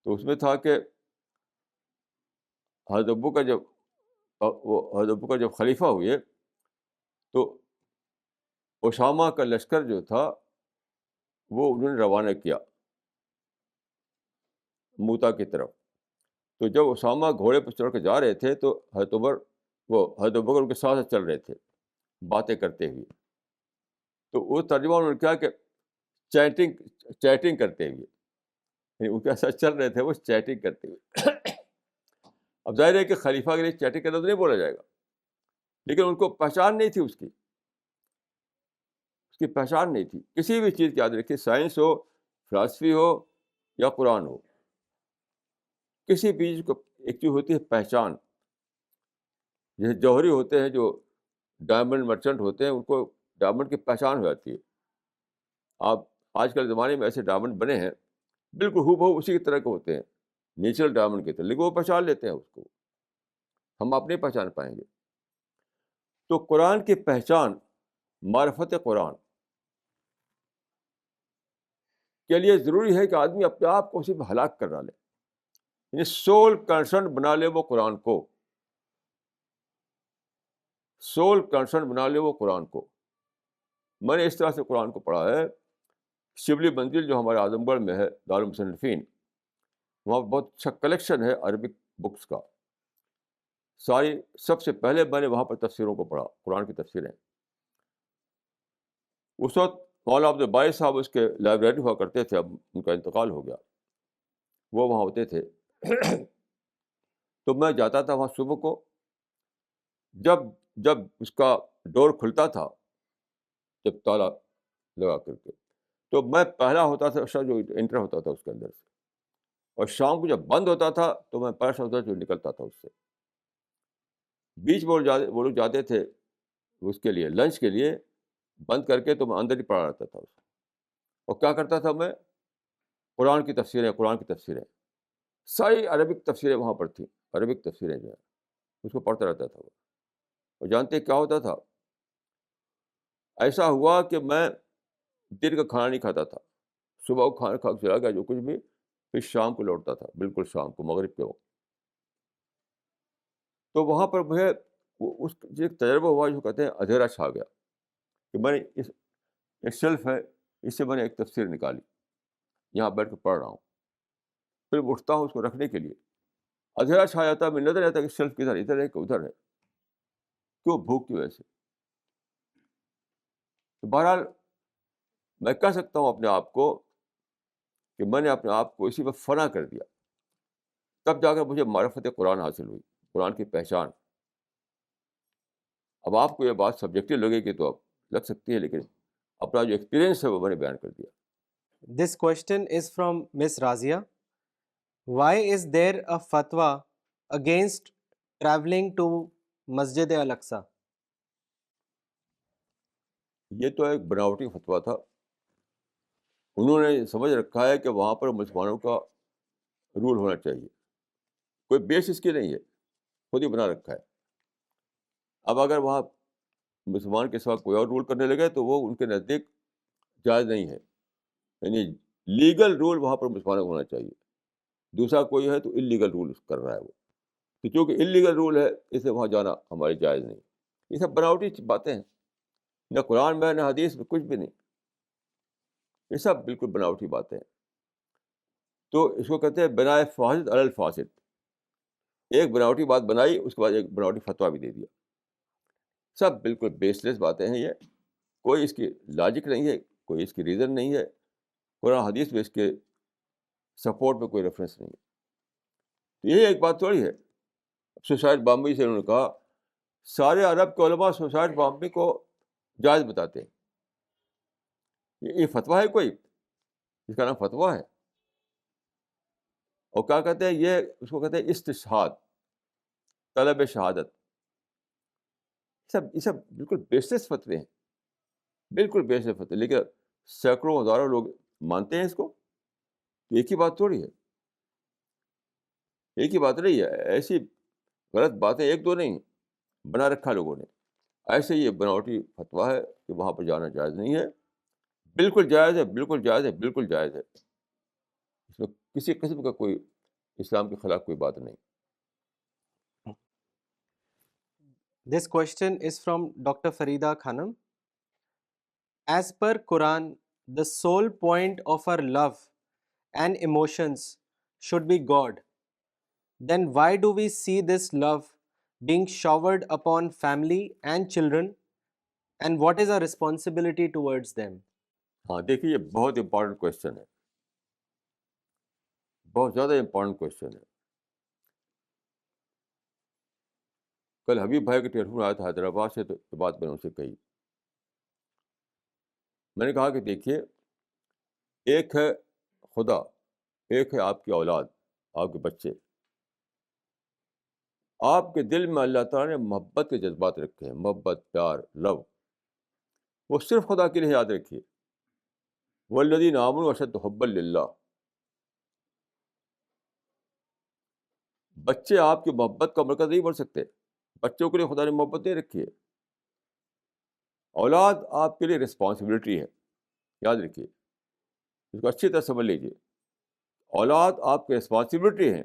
تو اس میں تھا کہ حضرت ابو کا جب حضرت ابو کا جب خلیفہ ہوئے تو اسامہ کا لشکر جو تھا وہ انہوں نے روانہ کیا موتا کی طرف. تو جب اسامہ گھوڑے پر چڑھ کے جا رہے تھے تو حضرت ابوبکر ان کے ساتھ چل رہے تھے باتیں کرتے ہوئے. تو وہ ترجمہ انہوں نے کیا کہ چیٹنگ کرتے ہوئے، یعنی ان کے ساتھ چل رہے تھے وہ چیٹنگ کرتے ہوئے. اب ظاہر ہے کہ خلیفہ کے لیے چیٹنگ کرنا تو نہیں بولا جائے گا، لیکن ان کو پہچان نہیں تھی، اس کی پہچان نہیں تھی کسی بھی چیز کی. یاد رکھیے، سائنس ہو، فلاسفی ہو یا قرآن ہو، کسی بھی چیز کو ایک چیز ہوتی ہے پہچان. جیسے جوہری ہوتے ہیں، جو ڈائمنڈ مرچنٹ ہوتے ہیں، ان کو ڈائمنڈ کی پہچان ہو جاتی ہے. آپ آج کل زمانے میں ایسے ڈائمنڈ بنے ہیں بالکل ہو بہو اسی کی طرح کے ہوتے ہیں، نیچرل ڈائمنڈ کی طرح، لیکن وہ پہچان لیتے ہیں اس کو. ہم آپ نہیں پہچان پائیں گے. تو قرآن کی پہچان، معرفت قرآن کے لیے ضروری ہے کہ آدمی اپنے آپ کو اسی پہ ہلاک کر ڈالے، یعنی سول کنسرن بنا لے وہ قرآن کو، سول کنسرن بنا لے وہ قرآن کو. میں نے اس طرح سے قرآن کو پڑھا ہے. شبلی منزل جو ہمارے اعظم گڑھ میں ہے، دارالمصنفین، وہاں بہت اچھا کلیکشن ہے عربک بکس کا. سب سے پہلے میں نے وہاں پر تفسیروں کو پڑھا، قرآن کی تفسیریں. اس وقت مولانا عبدالباری صاحب اس کے لائبریری ہوا کرتے تھے، اب ان کا انتقال ہو گیا. وہ وہاں ہوتے تھے. تو میں جاتا تھا وہاں صبح کو. جب اس کا ڈور کھلتا تھا، جب تالا لگا کر کے، تو میں پہلا ہوتا تھا جو انٹر ہوتا تھا اس کے اندر سے. اور شام کو جب بند ہوتا تھا تو میں پہلا ہوتا جو نکلتا تھا اس سے. بیچ میں وہ لوگ جاتے تھے اس کے لیے لنچ کے لیے، بند کر کے تو میں اندر ہی پڑھا رہتا تھا اس کو. اور کیا کرتا تھا میں؟ قرآن کی تفسیریں ساری عربک تفسیریں وہاں پر تھیں، عربک تفسیریں جو ہیں اس کو پڑھتا رہتا تھا وہ. اور جانتے کیا ہوتا تھا؟ ایسا ہوا کہ میں دن کا کھانا نہیں کھاتا تھا. صبح کو کھانا کھا کے چلا گیا جو کچھ بھی، پھر شام کو لوٹتا تھا، بالکل شام کو، مغرب کے وقت. تو وہاں پر مجھے اس جو تجربہ ہوا جو کہتے ہیں اندھیرا چھا گیا، کہ میں نے ایک شیلف ہے، اس سے میں نے ایک تفسیر نکالی، یہاں بیٹھ کے پڑھ رہا ہوں. پھر اٹھتا ہوں اس کو رکھنے کے لیے، اندھیرا چھا جاتا ہے، مجھے نظر آتا ہے کہ شیلف کدھر، ادھر ہے کہ ادھر ہے. کیوں؟ بھوک کی وجہ سے. تو بہرحال میں کہہ سکتا ہوں اپنے آپ کو کہ میں نے اپنے آپ کو اسی پر فنا کر دیا. تب جا کر مجھے معرفت قرآن حاصل ہوئی، قرآن کی پہچان. اب آپ کو یہ بات سبجیکٹو لگے گی تو اب لگ سکتی ہے، لیکن اپنا جو ایکسپیرینس ہے وہ میں نے بیان کر دیا. This question is from Miss Razia. Why is there a fatwa against traveling to Masjid Al-Aqsa? یہ تو ایک بناوٹی فتویٰ تھا. انہوں نے سمجھ رکھا ہے کہ وہاں پر مسلمانوں کا رول ہونا چاہیے، کوئی بیس اس کی نہیں ہے، خود ہی بنا رکھا ہے. اب اگر وہاں مسلمان کے سوا کوئی اور رول کرنے لگے تو وہ ان کے نزدیک جائز نہیں ہے. یعنی لیگل رول وہاں پر مسلمانوں کو ہونا چاہیے. دوسرا کوئی ہے تو انلیگل رول کر رہا ہے وہ. تو چونکہ انلیگل رول ہے اس لیے وہاں جانا ہماری جائز نہیں. یہ سب بناوٹی باتیں ہیں، نہ قرآن میں نہ حدیث میں، کچھ بھی نہیں. یہ سب بالکل بناوٹی باتیں ہیں. تو اس کو کہتے ہیں بنائے فاسد علی الفاسد. ایک بناوٹی بات بنائی، اس کے بعد ایک بناوٹی فتویٰ بھی دے دیا. سب بالکل بیس لیس باتیں ہیں یہ. کوئی اس کی لاجک نہیں ہے, کوئی اس کی ریزن نہیں ہے, قرآن حدیث میں اس کے سپورٹ میں کوئی ریفرنس نہیں ہے. تو یہی ایک بات تھوڑی ہے. سوسائڈ بامبی سے انہوں نے کہا سارے عرب کے علماء سوسائڈ بامبی کو جائز بتاتے ہیں. یہ فتویٰ ہے کوئی؟ اس کا نام فتویٰ ہے. اور کیا کہتے ہیں یہ, اس کو کہتے ہیں استشہاد, طلب شہادت. یہ سب بالکل بیسلس فتوے ہیں, بالکل بیسلس فتوے. لیکن سینکڑوں ہزاروں لوگ مانتے ہیں اس کو. ایک ہی بات تھوڑی ہے, ایک ہی بات نہیں ہے. ایسی غلط باتیں ایک دو نہیں بنا رکھا لوگوں نے. ایسے یہ بناوٹی فتویٰ ہے کہ وہاں پر جانا جائز نہیں ہے. بالکل جائز ہے, بالکل جائز ہے, بالکل جائز ہے. اس میں کسی قسم کا کوئی اسلام کے خلاف کوئی بات نہیں. This question is from Dr. Farida Khanam. As per Quran, the sole point of our love and emotions should be God. Then why do we see this love being showered upon family and children? And what is our responsibility towards them? ہاں دیکھیے, یہ بہت important question ہے, بہت زیادہ important question ہے. کل حبیب بھائی کا ٹیلیفون آیا تھا حیدرآباد سے, تو یہ بات میں نے ان سے کہی. میں نے کہا کہ دیکھیے, ایک ہے خدا, ایک ہے آپ کی اولاد, آپ کے بچے. آپ کے دل میں اللہ تعالیٰ نے محبت کے جذبات رکھے ہیں, محبت, پیار, لو. وہ صرف خدا کے لیے یاد رکھیے. والذین آمنوا اشد حبا للہ. بچے آپ کی محبت کا مرکز نہیں بن سکتے. بچوں کے لیے خدا نے محبت نہیں رکھی ہے. اولاد آپ کے لیے رسپانسبلٹی ہے, یاد رکھیے, اس کو اچھی طرح سمجھ لیجیے. اولاد آپ کی رسپانسبلٹی ہے.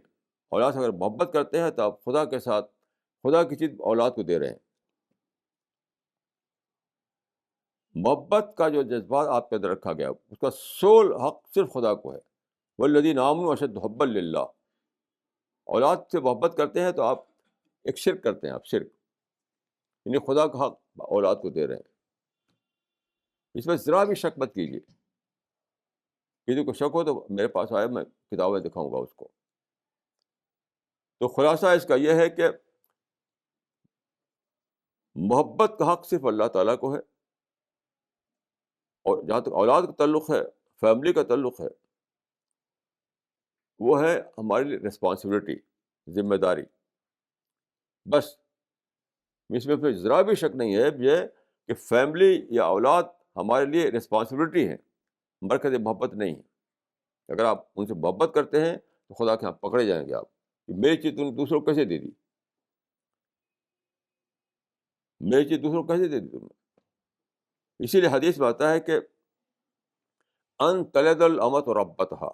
اولاد سے اگر محبت کرتے ہیں تو آپ خدا کے ساتھ خدا کی چیز اولاد کو دے رہے ہیں. محبت کا جو جذبات آپ کے اندر رکھا گیا, اس کا سول حق صرف خدا کو ہے. والذین آمنوا اشد حبا للہ. اولاد سے محبت کرتے ہیں تو آپ ایک شرک کرتے ہیں, آپ شرک, یعنی خدا کا حق اولاد کو دے رہے ہیں. اس میں ذرا بھی شک مت کیجیے. کسی کو شک ہو تو میرے پاس آئے, میں کتابیں دکھاؤں گا اس کو. تو خلاصہ اس کا یہ ہے کہ محبت کا حق صرف اللہ تعالیٰ کو ہے. اور جہاں تک اولاد کا تعلق ہے, فیملی کا تعلق ہے, وہ ہے ہماری رسپانسبلٹی, ذمہ داری. بس اس میں پھر ذرا بھی شک نہیں ہے یہ کہ فیملی یا اولاد ہمارے لیے رسپانسبلٹی ہے, مرکز محبت نہیں ہے. اگر آپ ان سے محبت کرتے ہیں تو خدا کے یہاں پکڑے جائیں گے آپ کہ میری چیز تم نے دوسروں کو کیسے دے دی, میری چیز دوسروں کو کیسے دے دی تم نے. اسی لیے حدیث میں آتا ہے کہ ان تلد الامۃ ربتہا,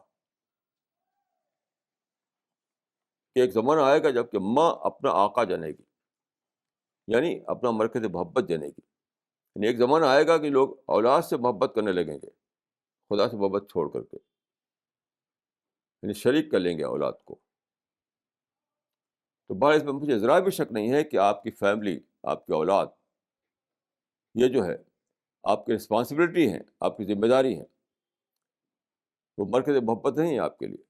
کہ ایک زمانہ آئے گا جب کہ ماں اپنا آقا جانے گی, یعنی اپنا مرکز محبت جانے گی. یعنی ایک زمانہ آئے گا کہ لوگ اولاد سے محبت کرنے لگیں گے خدا سے محبت چھوڑ کر کے, یعنی شریک کر لیں گے اولاد کو. تو بہر اس میں مجھے ذرا بھی شک نہیں ہے کہ آپ کی فیملی, آپ کی اولاد, یہ جو ہے آپ کی رسپانسبلٹی ہیں, آپ کی ذمہ داری ہیں. وہ مرکز محبت نہیں ہے آپ کے لیے.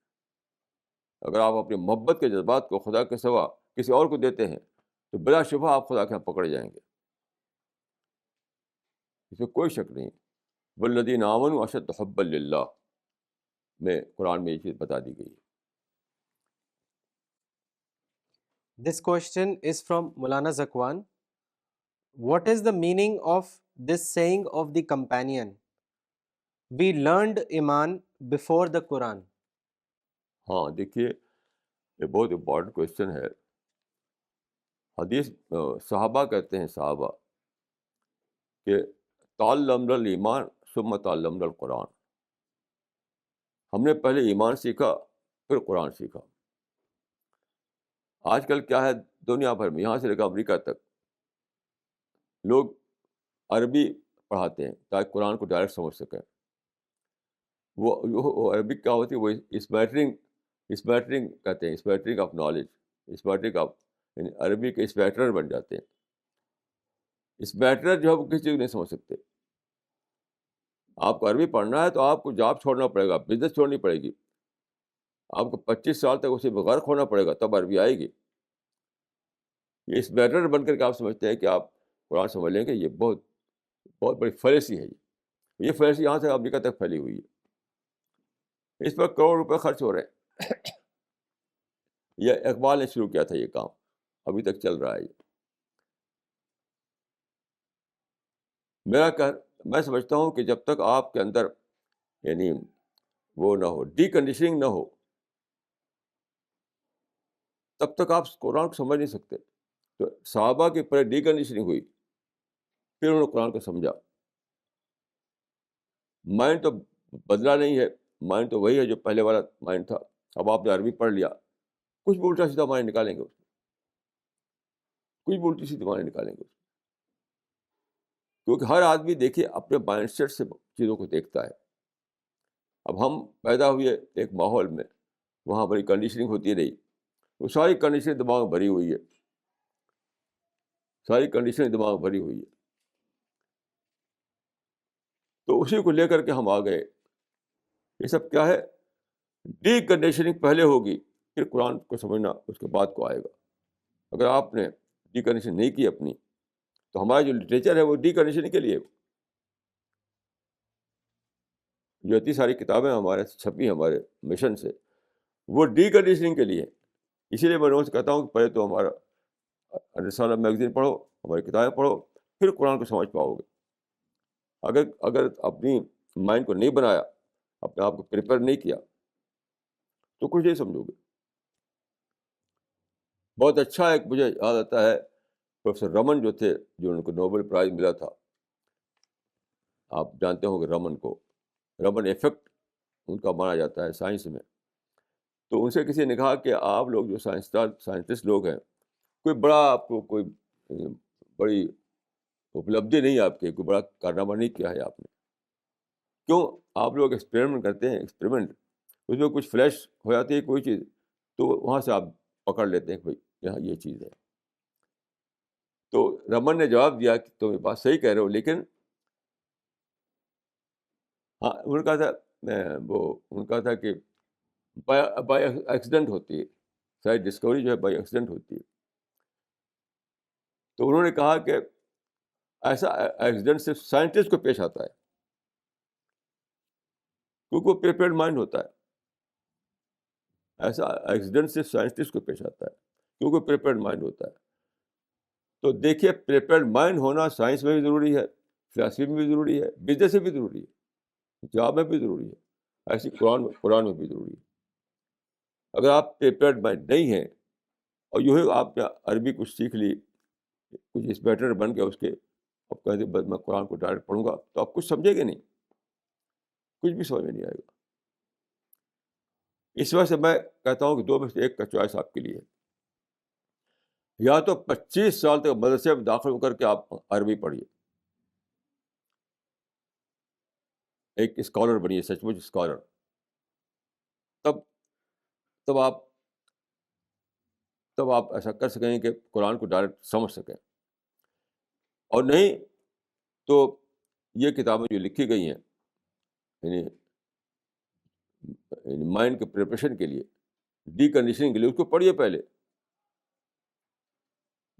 اگر آپ اپنی محبت کے جذبات کو خدا کے سوا کسی اور کو دیتے ہیں تو بلا شبہ آپ خدا کے یہاں پکڑے جائیں گے, اس میں کوئی شک نہیں. والذین آمنوا اشد حبا للہ میں قرآن میں یہ چیز بتا دی گئی ہے. This question is from Maulana Zakwan. What is the meaning of this saying of the companion? We learned Iman before the Quran. ہاں دیکھیے, یہ بہت امپورٹنٹ کویشچن ہے. حدیث صحابہ کہتے ہیں, صحابہ کہ تعلمنا الایمان ثم تعلمنا القرآن. ہم نے پہلے ایمان سیکھا پھر قرآن سیکھا. آج کل کیا ہے, دنیا بھر میں یہاں سے لے کر امریکہ تک لوگ عربی پڑھاتے ہیں تاکہ قرآن کو ڈائریکٹ سمجھ سکیں. وہ عربی کیا ہوتی ہے, وہ اسمیٹرنگ کہتے ہیں, اسمیٹرنگ آف نالج, اسمیٹرنگ آف, یعنی عربی کے اسمیٹرر بن جاتے ہیں. اس میٹر جو ہے وہ کسی چیز نہیں سمجھ سکتے. آپ کو عربی پڑھنا ہے تو آپ کو جاب چھوڑنا پڑے گا, بزنس چھوڑنی پڑے گی, آپ کو 25 سال تک اسی میں غرق ہونا پڑے گا, تب عربی آئے گی. یہ اس میٹر بن کر کے آپ سمجھتے ہیں کہ آپ قرآن سمجھ لیں گے, یہ بہت بہت بڑی فلیسی ہے. یہ فلیسی یہاں سے امریکہ تک پھیلی ہوئی ہے. اس پر کروڑ روپے خرچ ہو رہے ہیں. یہ اقبال نے شروع کیا تھا یہ کام, ابھی تک چل رہا ہے یہ. میں سمجھتا ہوں کہ جب تک آپ کے اندر یعنی وہ نہ ہو, ڈی کنڈیشننگ نہ ہو, تب تک آپ قرآن کو سمجھ نہیں سکتے. تو صحابہ کی پہلے ڈی کنڈیشننگ ہوئی, پھر انہوں نے قرآن کو سمجھا. مائنڈ تو بدلا نہیں ہے, مائنڈ تو وہی ہے جو پہلے والا مائنڈ تھا. اب آپ نے عربی پڑھ لیا, کچھ بھی الٹا سیدھا مائنڈ نکالیں گے, کچھ بھی الٹی سیدھی مائنڈ نکالیں گے. کیونکہ ہر آدمی دیکھیے اپنے مائنڈ سیٹ سے چیزوں کو دیکھتا ہے. اب ہم پیدا ہوئے ایک ماحول میں, وہاں بڑی کنڈیشننگ ہوتی رہی, وہ ساری کنڈیشننگ دماغ میں بھری ہوئی ہے, ساری کنڈیشننگ دماغ میں بھری ہوئی ہے. تو اسی کو لے کر کے ہم آ گئے. یہ سب کیا ہے, ڈی کنڈیشننگ پہلے ہوگی, پھر قرآن کو سمجھنا اس کے بعد کو آئے گا. اگر آپ نے ڈی کنڈیشن نہیں کی اپنی, تو ہمارا جو لٹریچر ہے وہ ڈی کنڈیشننگ کے لیے. جو اتنی ساری کتابیں ہمارے چھپی ہمارے مشن سے, وہ ڈی کنڈیشننگ کے لیے. اسی لیے میں روز کہتا ہوں کہ پہلے تو ہمارا رسالہ میگزین پڑھو, ہماری کتابیں پڑھو, پھر قرآن کو سمجھ پاؤ گے. اگر اپنی مائنڈ کو نہیں بنایا, اپنے آپ کو پریپیئر نہیں کیا, تو کچھ نہیں سمجھو گے. بہت اچھا ایک مجھے یاد آتا ہے, پروفیسر رمن جو تھے, جو ان کو نوبل پرائز ملا تھا, آپ جانتے ہوں گے رمن کو, رمن ایفیکٹ ان کا مانا جاتا ہے سائنس میں. تو ان سے کسی نے کہا کہ آپ لوگ جو سائنٹسٹ لوگ ہیں, کوئی بڑا آپ کو کوئی بڑی اپلبدھی نہیں آپ کی, کوئی بڑا کارنامہ نہیں کیا ہے آپ نے, کیوں آپ لوگ ایکسپیریمنٹ کرتے ہیں, ایکسپیریمنٹ اس میں کچھ فلیش ہو جاتی ہے کوئی چیز, تو وہاں سے آپ پکڑ لیتے ہیں کہ بھائی یہاں یہ چیز ہے. تو رمن نے جواب دیا کہ تم یہ بات صحیح کہہ رہے ہو, لیکن ہاں ان کا تھا ان کا تھا کہ بائی ایکسیڈنٹ ہوتی ہے, ساری ڈسکوری جو ہے بائی ایکسیڈنٹ ہوتی ہے. تو انہوں نے کہا کہ ایسا ایکسیڈنٹ صرف سائنٹسٹ کو پیش آتا ہے, کیونکہ وہ پریپیئرڈ مائنڈ ہوتا ہے. ایسا ایکسیڈنٹ صرف سائنٹسٹ کو پیش آتا ہے کیونکہ پریپیئرڈ مائنڈ ہوتا ہے. تو دیکھیے اپیئرڈ مائنڈ ہونا سائنس میں بھی ضروری ہے, فلاسفی میں بھی ضروری ہے, بزنس میں بھی ضروری ہے, جاب میں بھی ضروری ہے, ایسی قرآن میں بھی ضروری ہے. اگر آپ اپیئرڈ مائنڈ نہیں ہیں اور یوں ہی آپ نے عربی کچھ سیکھ لی, کچھ اس بیٹر بن کے اس کے اب کہتے بس میں قرآن کو ڈائریکٹ پڑھوں گا, تو آپ کچھ سمجھے گے نہیں, کچھ بھی سمجھ میں نہیں آئے گا. اس وجہ سے میں کہتا ہوں کہ دو میں سے ایک کا چوائس آپ کے لیے ہے. یا تو 25 سال تک مدرسے میں داخل ہو کر کے آپ عربی پڑھیے, ایک اسکالر بنیے, سچ مچ اسکالر, تب تب آپ تب آپ ایسا کر سکیں کہ قرآن کو ڈائریکٹ سمجھ سکیں. اور نہیں تو یہ کتابیں جو لکھی گئی ہیں یعنی مائنڈ کے پریپریشن کے لیے, ڈی کنڈیشننگ کے لیے, اس کو پڑھیے پہلے.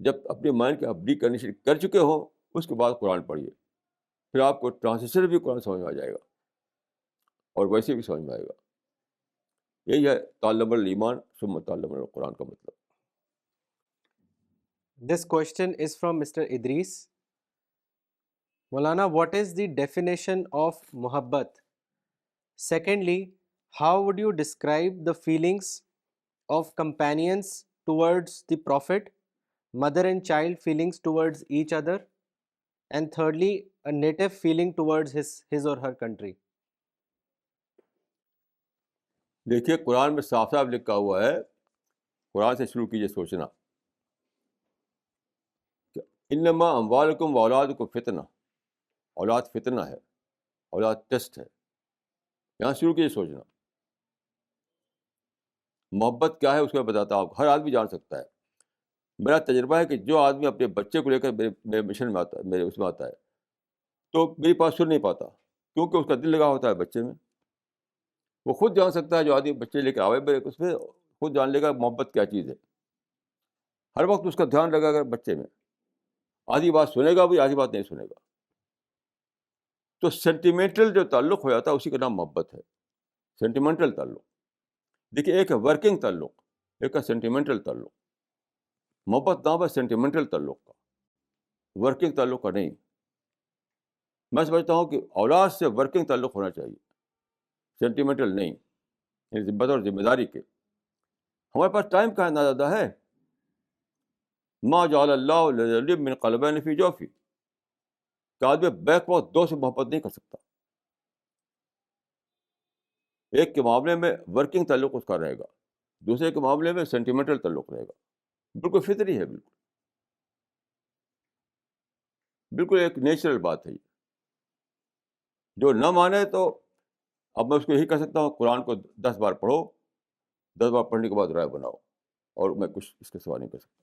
جب اپنے مائنڈ کے آپ ڈی کنڈیشن کر چکے ہوں, اس کے بعد قرآن پڑھیے, پھر آپ کو ٹرانسلیشن بھی قرآن سمجھ میں آ جائے گا, اور ویسے بھی سمجھ میں آئے گا. یہی ہے تعلم الایمان ثم تعلم القرآن کا مطلب. This question is from Mr. Idris. Maulana, what is the definition of muhabbat? Secondly, how would you describe the feelings of companions towards the Prophet, mother and child feelings towards each other, and thirdly, a native feeling towards his or her country? دیکھیے قرآن میں صاف صاف لکھا ہوا ہے, قرآن سے شروع کیجیے سوچنا, کہ انما اموالکم و اولادکم فتنہ, اولاد فتنہ ہے, اولاد ٹیسٹ ہے. یہاں شروع کیجیے سوچنا. محبت کیا ہے اس کو میں بتاتا ہوں, ہر آدمی جان سکتا ہے. میرا تجربہ ہے کہ جو آدمی اپنے بچے کو لے کر میرے مشن میں آتا ہے، میرے اس میں آتا ہے، تو میری بات سن نہیں پاتا، کیونکہ اس کا دل لگا ہوتا ہے بچے میں. وہ خود جان سکتا ہے، جو آدمی بچے لے کے آوے میرے اس میں، خود جان لے گا محبت کیا چیز ہے. ہر وقت اس کا دھیان لگا گا بچے میں. آدھی بات سنے گا بھی، آدھی بات نہیں سنے گا. تو سینٹیمنٹل جو تعلق ہو جاتا ہے اسی کا نام محبت ہے. سینٹیمنٹل تعلق. دیکھیے، ایک ہے ورکنگ تعلق، ایک ہے سینٹیمنٹل تعلق. محبت نام ہے سینٹیمنٹل تعلق کا، ورکنگ تعلق کا نہیں. میں سمجھتا ہوں کہ اولاد سے ورکنگ تعلق ہونا چاہیے، سینٹیمنٹل نہیں. یعنی بطور ذمہ داری کے. ہمارے پاس ٹائم کا اتنا زیادہ ہے. ما جعل اللہ لرجل من قلبین فی جوفی، کہ آدمی بیک وقت دو سے محبت نہیں کر سکتا. ایک کے معاملے میں ورکنگ تعلق اس کا رہے گا، دوسرے کے معاملے میں سینٹیمنٹل تعلق رہے گا. بالکل فطری ہے، بالکل بالکل ایک نیچرل بات ہے یہ. جو نہ مانے تو اب میں اس کو یہی کہہ سکتا ہوں، قرآن کو 10 بار پڑھو، 10 بار پڑھنے کے بعد رائے بناؤ، اور میں کچھ اس کے سوا نہیں کر سکتا.